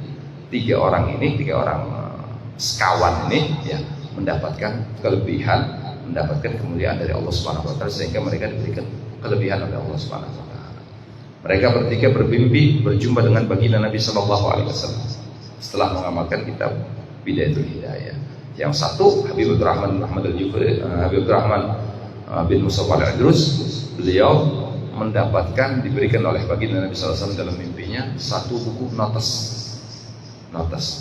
3 orang sekawan ini ya mendapatkan kelebihan, mendapatkan kemuliaan dari Allah Subhanahu wa taala, sehingga mereka diberikan kelebihan oleh Allah Subhanahu wa taala. Mereka bertiga bermimpi berjumpa dengan baginda Nabi sallallahu alaihi wasallam setelah mengamalkan kitab Bidayatul Hidayah. Yang satu Habibur Rahman bin Ahmad al-Jufri, Habibur Rahman bin Mustafa al-Idrus, beliau mendapatkan, diberikan oleh baginda Nabi sallallahu alaihi wasallam dalam mimpinya satu buku notes.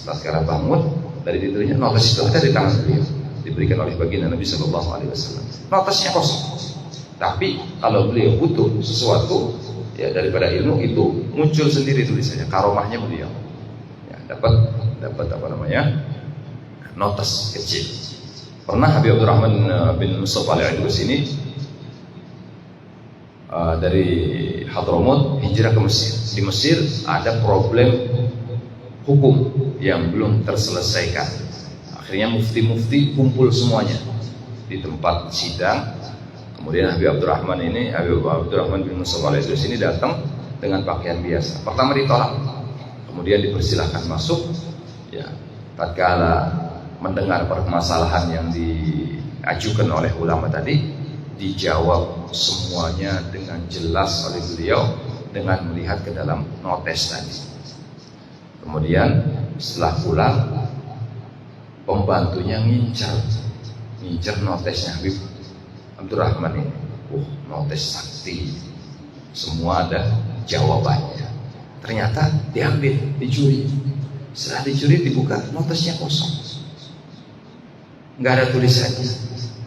Tatkala bangun dari tidurnya, notes itu ada di tangan beliau, diberikan oleh baginda Nabi sallallahu alaihi wasallam. Notesnya kosong. Tapi kalau beliau butuh sesuatu ya daripada ilmu itu muncul sendiri tulisannya, karomahnya beliau. Ya, dapat apa namanya? Notes kecil. Pernah Habib Abdurrahman bin Mustafa al-Idrus ini dari Hadramut hijrah ke Mesir. Di Mesir ada problem hukum yang belum terselesaikan. Akhirnya mufti-mufti kumpul semuanya di tempat sidang. Kemudian Habib Abdurrahman bin Mustafa al-Idrus ini datang dengan pakaian biasa. Pertama ditolak, kemudian dipersilahkan masuk. Ya, tatkala mendengar permasalahan yang diajukan oleh ulama tadi, dijawab semuanya dengan jelas oleh beliau dengan melihat ke dalam notes tadi. Kemudian setelah pulang, pembantunya ngincar notesnya Habib Abdurrahman ini. Notes sakti, semua ada jawabannya. Ternyata diambil, dicuri. Setelah dicuri dibuka, notesnya kosong, nggak ada tulisannya.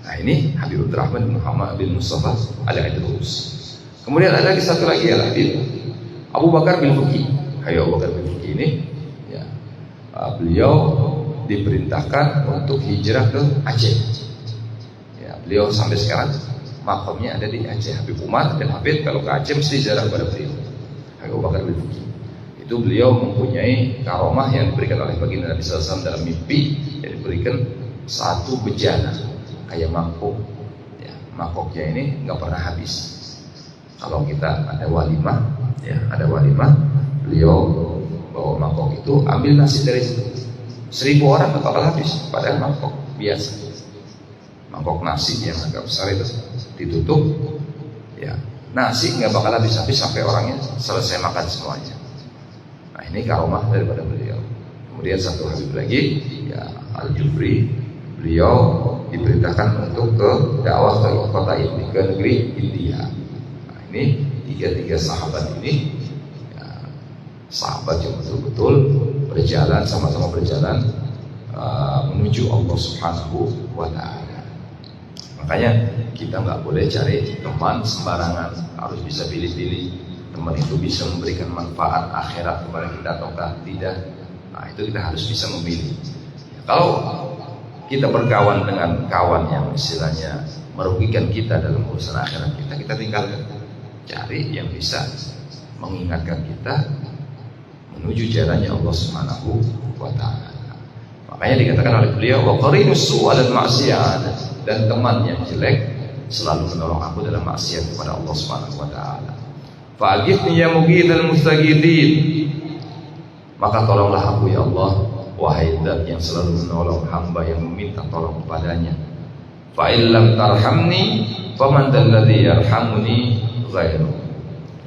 Nah ini Habib Abdurrahman bin Muhammad bin Mustafa al-Idrus. Kemudian ada lagi satu lagi ya, Abu Bakar bin Fuqi. Abu Bakar bin Fuqi ini ya, beliau diperintahkan untuk hijrah ke Aceh. Ya, beliau sampai sekarang makamnya ada di Aceh. Habib Umar dan Habib kalau ke Aceh mesti ziarah kepada beliau. Abu Bakar bin Fuqi itu beliau mempunyai karomah yang diberikan oleh baginda Nabi sallallahu alaihi wasallam dalam mimpi, yang diberikan satu bejana kayak mangkok. Ya, mangkoknya ini nggak pernah habis. Kalau kita ada walimah, beliau bawa mangkok itu, ambil nasi dari situ. 1000 orang nggak bakal habis, padahal mangkok biasa. Mangkok nasi yang agak besar itu ditutup, ya nasi nggak bakal habis sampai orangnya selesai makan semuanya. Nah ini karomah daripada beliau. Kemudian satu Habib lagi, ya Al-Jufri, beliau diperintahkan untuk ke dakwah ke kota ini, ke negeri India. Nah ini tiga sahabat ini, ya, sahabat yang betul-betul berjalan, sama-sama berjalan menuju Allah Subhanahu wa Ta'ala. Makanya kita nggak boleh cari teman sembarangan, harus bisa pilih-pilih. Teman itu bisa memberikan manfaat akhirat kepada kita ataukah tidak. Nah itu kita harus bisa memilih. Kalau kita berkawan dengan kawan yang istilahnya merugikan kita dalam urusan akhirat kita tinggalkan. Cari yang bisa mengingatkan kita menuju jalannya Allah Subhanahu wa Ta'ala. Makanya dikatakan oleh beliau, wa qarinus su'a dan maksiat, dan teman yang jelek selalu menolong aku dalam maksiat kepada Allah Subhanahu wa Ta'ala. Fa'aghithni ya mughithal mustaghithin, maka tolonglah aku ya Allah, wahai Zat yang selalu menolong hamba yang meminta tolong kepadanya. Fa illam tarhamni faman dzalladzi yarhamuni ghairu.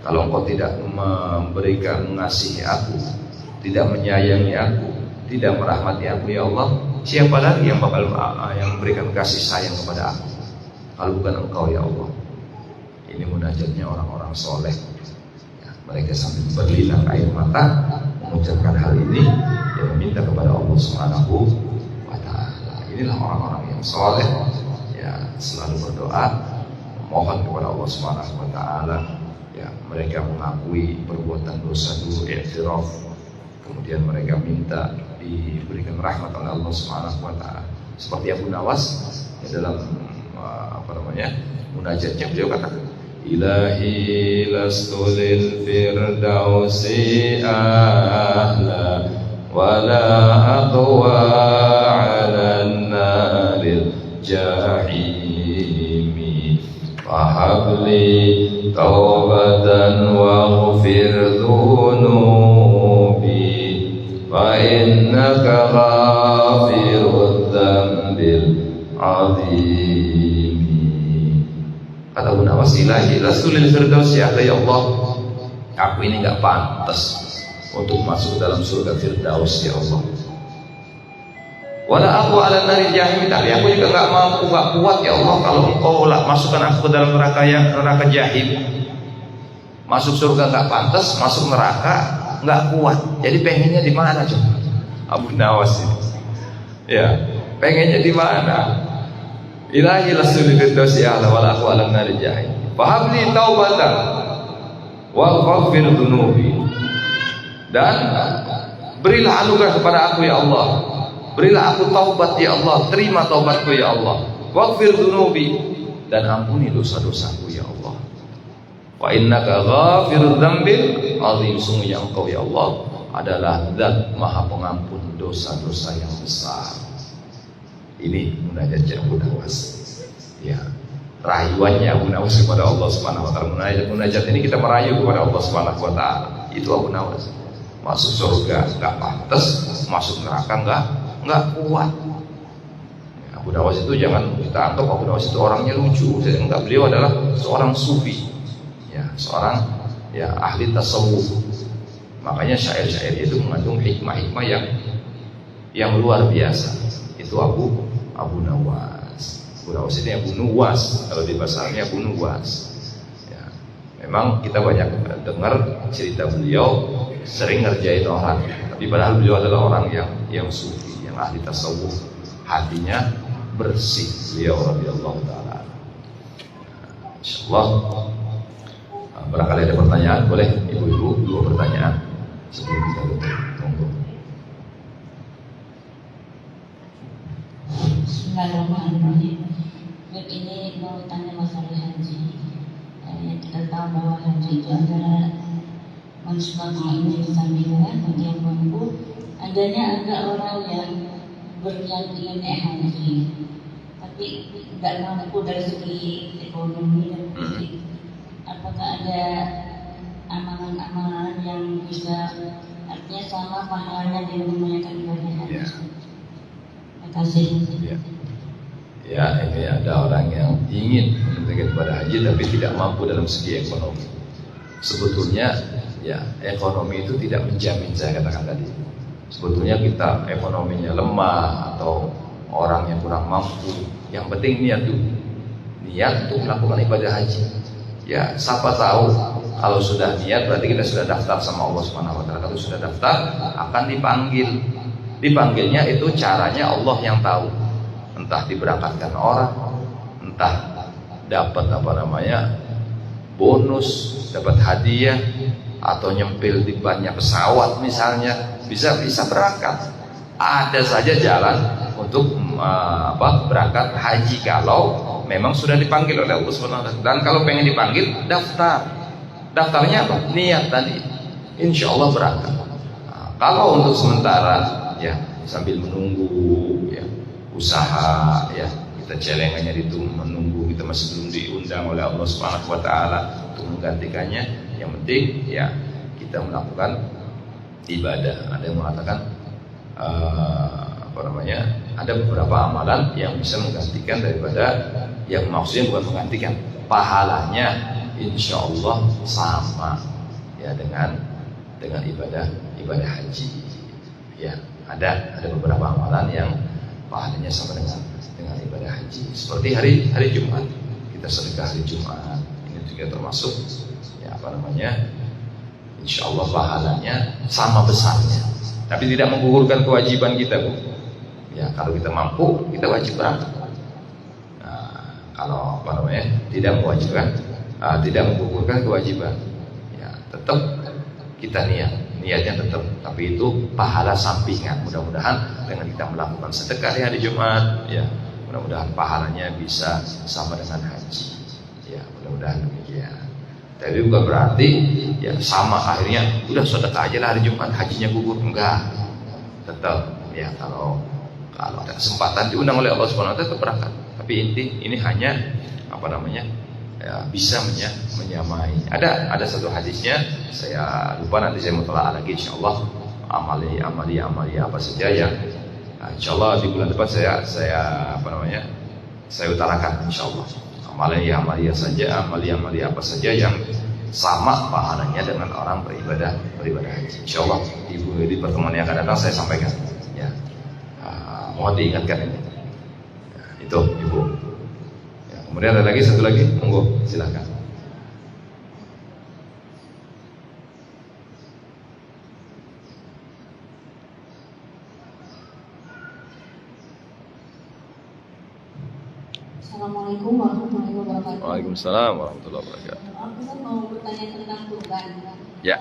Kalau engkau tidak mengasihi aku, tidak menyayangi aku, tidak merahmati aku ya Allah, siapa lagi yang bakal yang memberikan kasih sayang kepada aku kalau bukan engkau ya Allah. Ini munajatnya orang-orang soleh ya, mereka sambil berlinang air mata mengucapkan hal ini, yang meminta kepada Allah Subhanahu wa Ta'ala. Inilah orang-orang yang soleh ya, selalu berdoa memohon kepada Allah Subhanahu wa Ta'ala. Ya, mereka mengakui perbuatan dosa dulu, i'tiraf, kemudian mereka minta diberikan rahmat oleh Allah Subhanahu wa Ta'ala. Seperti Abu Nawas ya, dalam munajatnya beliau katakan, Ilahi lastu lil firdausi ahla wala aqwa ala naril jahannam li taubatan waghfir dhunubi fa innaka ghafirudz dzambil azim. Kata Abu Nawas, ilahi lasulil firdaus ya Allah, aku ini gak pantas untuk masuk dalam surga firdaus ya Allah. Wala aku ala nari jahim, tapi aku juga gak mampu, gak kuat ya Allah kalau Engkau masukkan aku ke dalam neraka jahim. Masuk surga gak pantas, masuk neraka gak kuat. Jadi pengennya di mana coba? Abu Nawas ini. Ya, pengennya di mana? Ilahi lasulil firdaus ya Allah, wala aku ala nari jahim. Fahabli taubatan wa ghafir dhunubi. Dan berilah anugerah kepada aku ya Allah. Berilah aku taubat ya Allah, terima taubatku ya Allah. Waghfir dhunubi, dan ampuni dosa-dosaku ya Allah. Wa innaka ghafirudz dzambil azim, sungguhnya Engkau ya Allah adalah Zat Maha Pengampun dosa-dosa yang besar. Ini munajat Abu Nawas. Ya, rayuannya Abu Nawas kepada Allah Subhanahu wa taala. Munajat ini kita merayu kepada Allah Subhanahu wa taala. Itu Abu Nawas. Masuk surga enggak pantas, masuk neraka enggak kuat. Ya, Abu Nawas itu jangan kita anggap Abu Nawas itu orangnya lucu. Enggak, beliau adalah seorang sufi. Ya, seorang ahli tasawuf. Makanya syair-syair itu mengandung hikmah-hikmah yang luar biasa. Itu Abu Nawas. Abu Nawas ini Abu Nuwas, kalau di bahasa Arabnya Abu Nuwas. Ya, memang kita banyak dengar cerita beliau sering ngerjain orang, tapi padahal beliau adalah orang yang sufi, yang ahli tasawuf, hatinya bersih beliau radhiyallahu taala. Insyaallah barangkali ada pertanyaan, boleh ibu-ibu dua pertanyaan sebelum kita tutup. Monggo. Bismillahirrahmanirrahim. Ini mau tanya masalah haji. Kita tahu bahwa haji itu adalah mansukatul ini disambungkan bagi yang mampu. Adanya ada orang yang berniat ingin haji, tapi tidak mampu dari segi ekonomi dan fisik. Apakah ada amalan-amalan yang bisa, artinya sama pahalanya dengan menunaikan ibadah haji? Terima kasih. Ya, ini ada orang yang ingin menunaikan ibadah haji tapi tidak mampu dalam segi ekonomi. Sebetulnya ya, ekonomi itu tidak menjamin, saya katakan tadi. Sebetulnya kita ekonominya lemah atau orang yang kurang mampu, yang penting niat dulu. Niat untuk melakukan ibadah haji. Ya, siapa tahu kalau sudah niat berarti kita sudah daftar sama Allah Subhanahu wa taala. Kalau sudah daftar akan dipanggil. Dipanggilnya itu caranya Allah yang tahu. Entah diberangkatkan orang, entah dapat bonus, dapat hadiah, atau nyempil di banyak pesawat misalnya, bisa berangkat. Ada saja jalan untuk berangkat haji kalau memang sudah dipanggil oleh Allah Subhanahu wa taala. Dan kalau pengen dipanggil, daftarnya apa? Niat tadi, insya Allah berangkat. Nah, kalau untuk sementara ya sambil menunggu ya, usaha ya, kita celengannya itu menunggu, kita masih belum diundang oleh Allah Subhanahu wa taala untuk menggantikannya. Yang penting ya kita melakukan ibadah. Ada yang mengatakan ada beberapa amalan yang bisa menggantikan daripada, yang maksudnya bukan menggantikan, pahalanya insya Allah sama ya dengan ibadah haji. Ya, ada beberapa amalan yang pahalanya sama dengan ibadah haji. Seperti hari Jumat, kita sedekah hari Jumat, ini juga termasuk ya insya Allah pahalanya sama besarnya. Tapi tidak menggugurkan kewajiban kita, Bu. Ya, kalau kita mampu, kita wajib berangkat. Nah, kalau tidak mewajibkan, tidak menggugurkan kewajiban, ya tetap kita niatnya tetap, tapi itu pahala sampingan. Mudah-mudahan dengan kita melakukan sedekah di hari Jumat, ya mudah-mudahan pahalanya bisa sama dengan haji. Ya, mudah-mudahan demikian. Tapi bukan berarti ya sama akhirnya udah sedekah aja lah hari Jumat, hajinya gugur, enggak. Tetap ya kalau ada kesempatan diundang oleh Allah Subhanahu wa taala, tetap berangkat. Tapi ini hanya ya, bisa menyamai. Ada satu hadisnya, saya lupa, nanti saya mau telah lagi insyaallah, amali apa saja yang insyaallah di bulan depan saya utarakan insyaallah. Amali saja, amali apa saja yang sama pahalanya dengan orang beribadah haji. Insyaallah di pertemuan yang akan datang saya sampaikan. Ya, mohon diingatkan ini. Ya, itu Ibu. Ya, kemudian ada lagi satu lagi, monggo silakan. Assalamualaikum warahmatullahi wabarakatuh. Waalaikumsalam warahmatullahi wabarakatuh. Aku mau bertanya tentang kurban. Ya.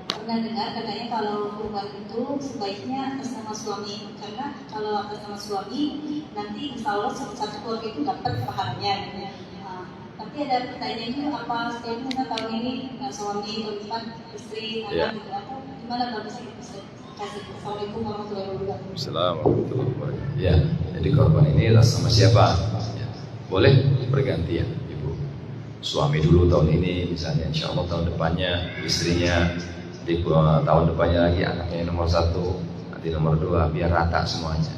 Pernah dengar katanya kalau kurban itu sebaiknya atas nama suami, karena kalau atas nama suami nanti insya Allah satu keluarga itu dapat pahalanya. Tapi ada pertanyaan juga, apa sebaiknya tahun ini suami, tempat, istri, anak gitu, atau gimana kalau bisa kasih? Assalamualaikum warahmatullahi wabarakatuh. Assalamualaikum warahmatullahi wabarakatuh. Ya, jadi korban ini atas nama siapa? Boleh bergantian Ibu. Suami dulu tahun ini misalnya, insya Allah tahun depannya istrinya, di tahun depannya lagi anaknya nomor 1, nanti nomor 2, biar rata semuanya.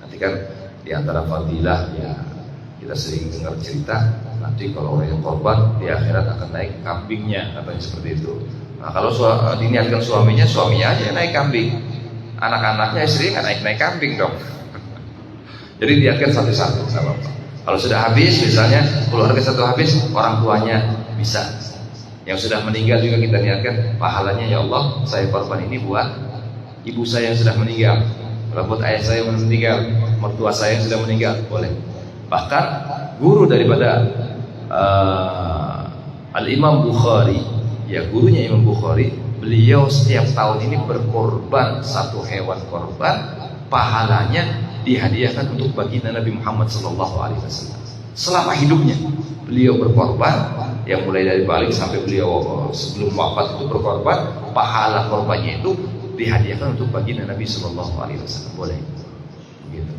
Nanti kan di antara fadilah ya, kita sering dengar cerita, nanti kalau orang yang korban di akhirat akan naik kambingnya, katanya seperti itu. Nah kalau diniatkan suaminya aja yang naik kambing, anak-anaknya istri nggak naik kambing dong. Jadi niatkan satu-satu, sama. Kalau sudah habis, misalnya keluarga satu habis, orang tuanya bisa. Yang sudah meninggal juga kita niatkan pahalanya, ya Allah, saya korban ini buat ibu saya yang sudah meninggal, buat ayah saya yang meninggal, mertua saya yang sudah meninggal, boleh. Bahkan guru daripada Al-Imam Bukhari, ya gurunya Imam Bukhari, beliau setiap tahun ini berkorban satu hewan korban, pahalanya dihadiahkan untuk baginda Nabi Muhammad SAW. Selama hidupnya beliau berkorban, yang mulai dari balik sampai beliau sebelum wafat itu berkorban, pahala korbannya itu dihadiahkan untuk baginda Nabi SAW. Boleh, begitu.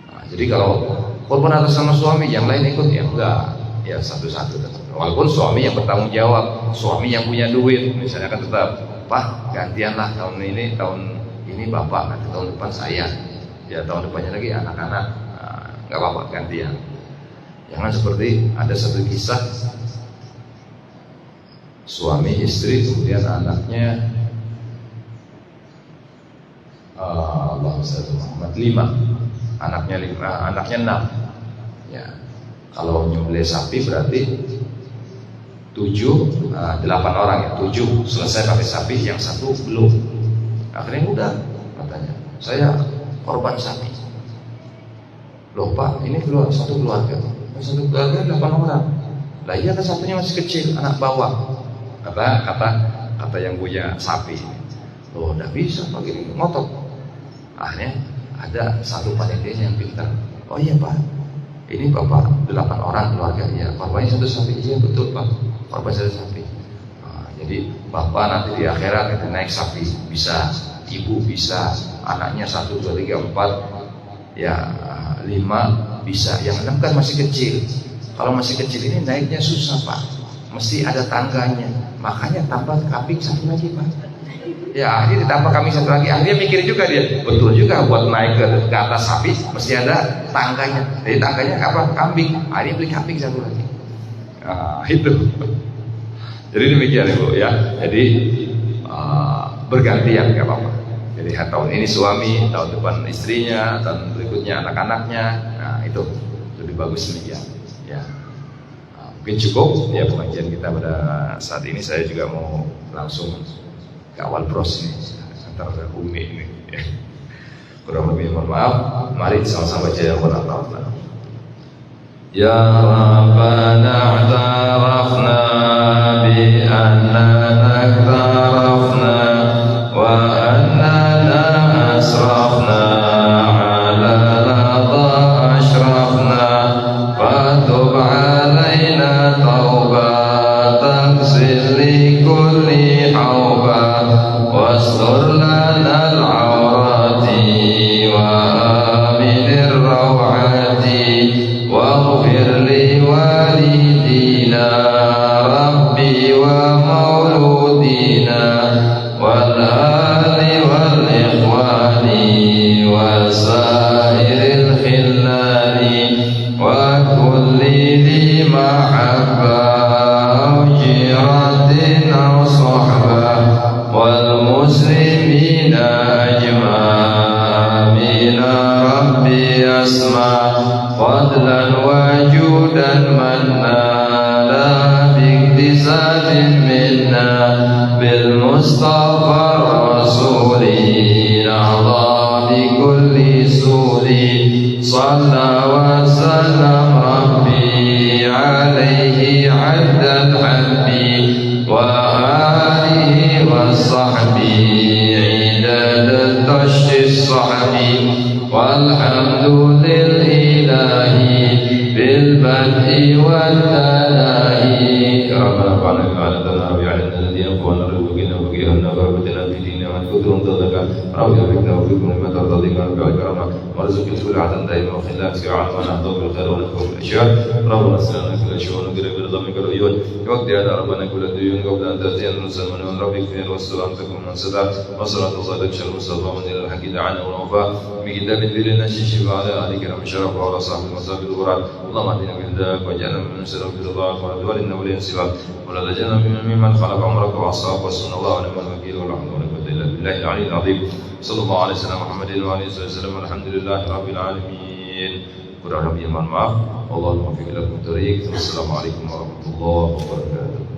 Nah, jadi kalau korban atas nama suami, yang lain ikut ya enggak, ya satu-satu. Walaupun suami yang bertanggung jawab, suami yang punya duit, misalnya kan tetap, Pak gantianlah tahun ini bapak, nanti tahun depan saya. Ya tahun depannya lagi anak-anak, nggak apa-apa gantian. Jangan seperti ada satu kisah suami istri kemudian anaknya Allah Muhammad 5, anaknya 6. Ya kalau nyembelih sapi berarti 8 orang ya, 7 selesai pakai sapi, yang 1 belum. Akhirnya udah katanya, saya korban sapi. Loh Pak, ini satu keluarga 8 orang. Lah iya kan sapinya masih kecil, anak bawah. Kata yang punya sapi. Loh, udah bisa pakai ngotot. Akhirnya ada satu panitia yang pintar. Oh iya Pak, ini Bapak 8 orang keluarga, ya korbannya 1 sapi. Iya betul Pak, korban 1 sapi. Nah, jadi Bapak nanti di akhirat nanti naik sapi, bisa. Ibu bisa, anaknya 1, 2, 3, 4, ya 5 bisa. Yang 6 kan masih kecil. Kalau masih kecil ini naiknya susah Pak, mesti ada tangganya. Makanya tambah kambing 1 lagi Pak. Ya akhirnya ditambah kambing 1 lagi. Akhirnya mikir juga dia, betul juga buat naik ke atas sapi mesti ada tangganya. Jadi tangganya apa? Kambing. Akhirnya beli kambing 1 lagi. Nah, itu. Jadi demikian Ibu ya. Jadi bergantian nggak apa-apa. Jadi tahun ini suami, tahun depan istrinya, tahun berikutnya anak-anaknya. Nah itu lebih bagus demikian. Ya, mungkin cukup ya pengajian kita pada saat ini. Saya juga mau langsung ke awal pros ini antara Umi ini. Ya. Kurang lebih mohon maaf. Mari sama-sama baca ya Allah. Ya Rabbana i'tarafna bi annana i'tarafna wa annana asrafna ala lada ashrafna fatub alaina taubatan taghsil li kulli hawba wastur lana al-awrati wa aminir rawati واغفر لوالدي وسائر الخلان وكل ذي محبة أو جيرة أو صحبة والمسلمين أجمعين من ربي أسمع فضلا وجودا منا لا باكتساب منا بالمصطفى الرسول نهضى بكل سور صلى وسلم ربي عليه عد الحب وآله وصحبه عدد التشت الصحب والحمد للإله بالبدء والتناهي ربنا فعلنا بما وعلمنا الذين قوانا رزقنا وقنا وباركنا في ديننا وعن كثر ضلك رب يباركنا وفيكم لما ترضى لنا وبارك وارزق السلعة دائما وخلاف سعى ونحضر بالخير ونكفر بالاشياء ربنا اسلمنا كل شيء ونقرب برضا منك العيون وقضي على ربنا كل الديون قبل ان تاتينا الرسل من ربك خير والسلام تكون من سدى وصلاة الله تكشف المصطفى من الى الحق دعانا ونوفى بكتاب لنا الشفاء على اهل كرام الشرف وعلى صاحب المصاب الغرات اللهم اهدنا بهداك واجعلنا من سلام برضاك ورضواننا ولي سواك ولا تجعلنا ممن خلق عمرك وعصاك وسن الله ونعم الوكيل ولا حول ولا قوة الا بالله العلي العظيم صلى الله عليه وسلم محمد وعلى اله وسلم والحمد لله رب العالمين. Kurang lebih mohon maaf. Allahumma fiq lakum tariq. Wassalamualaikum warahmatullahi wabarakatuh.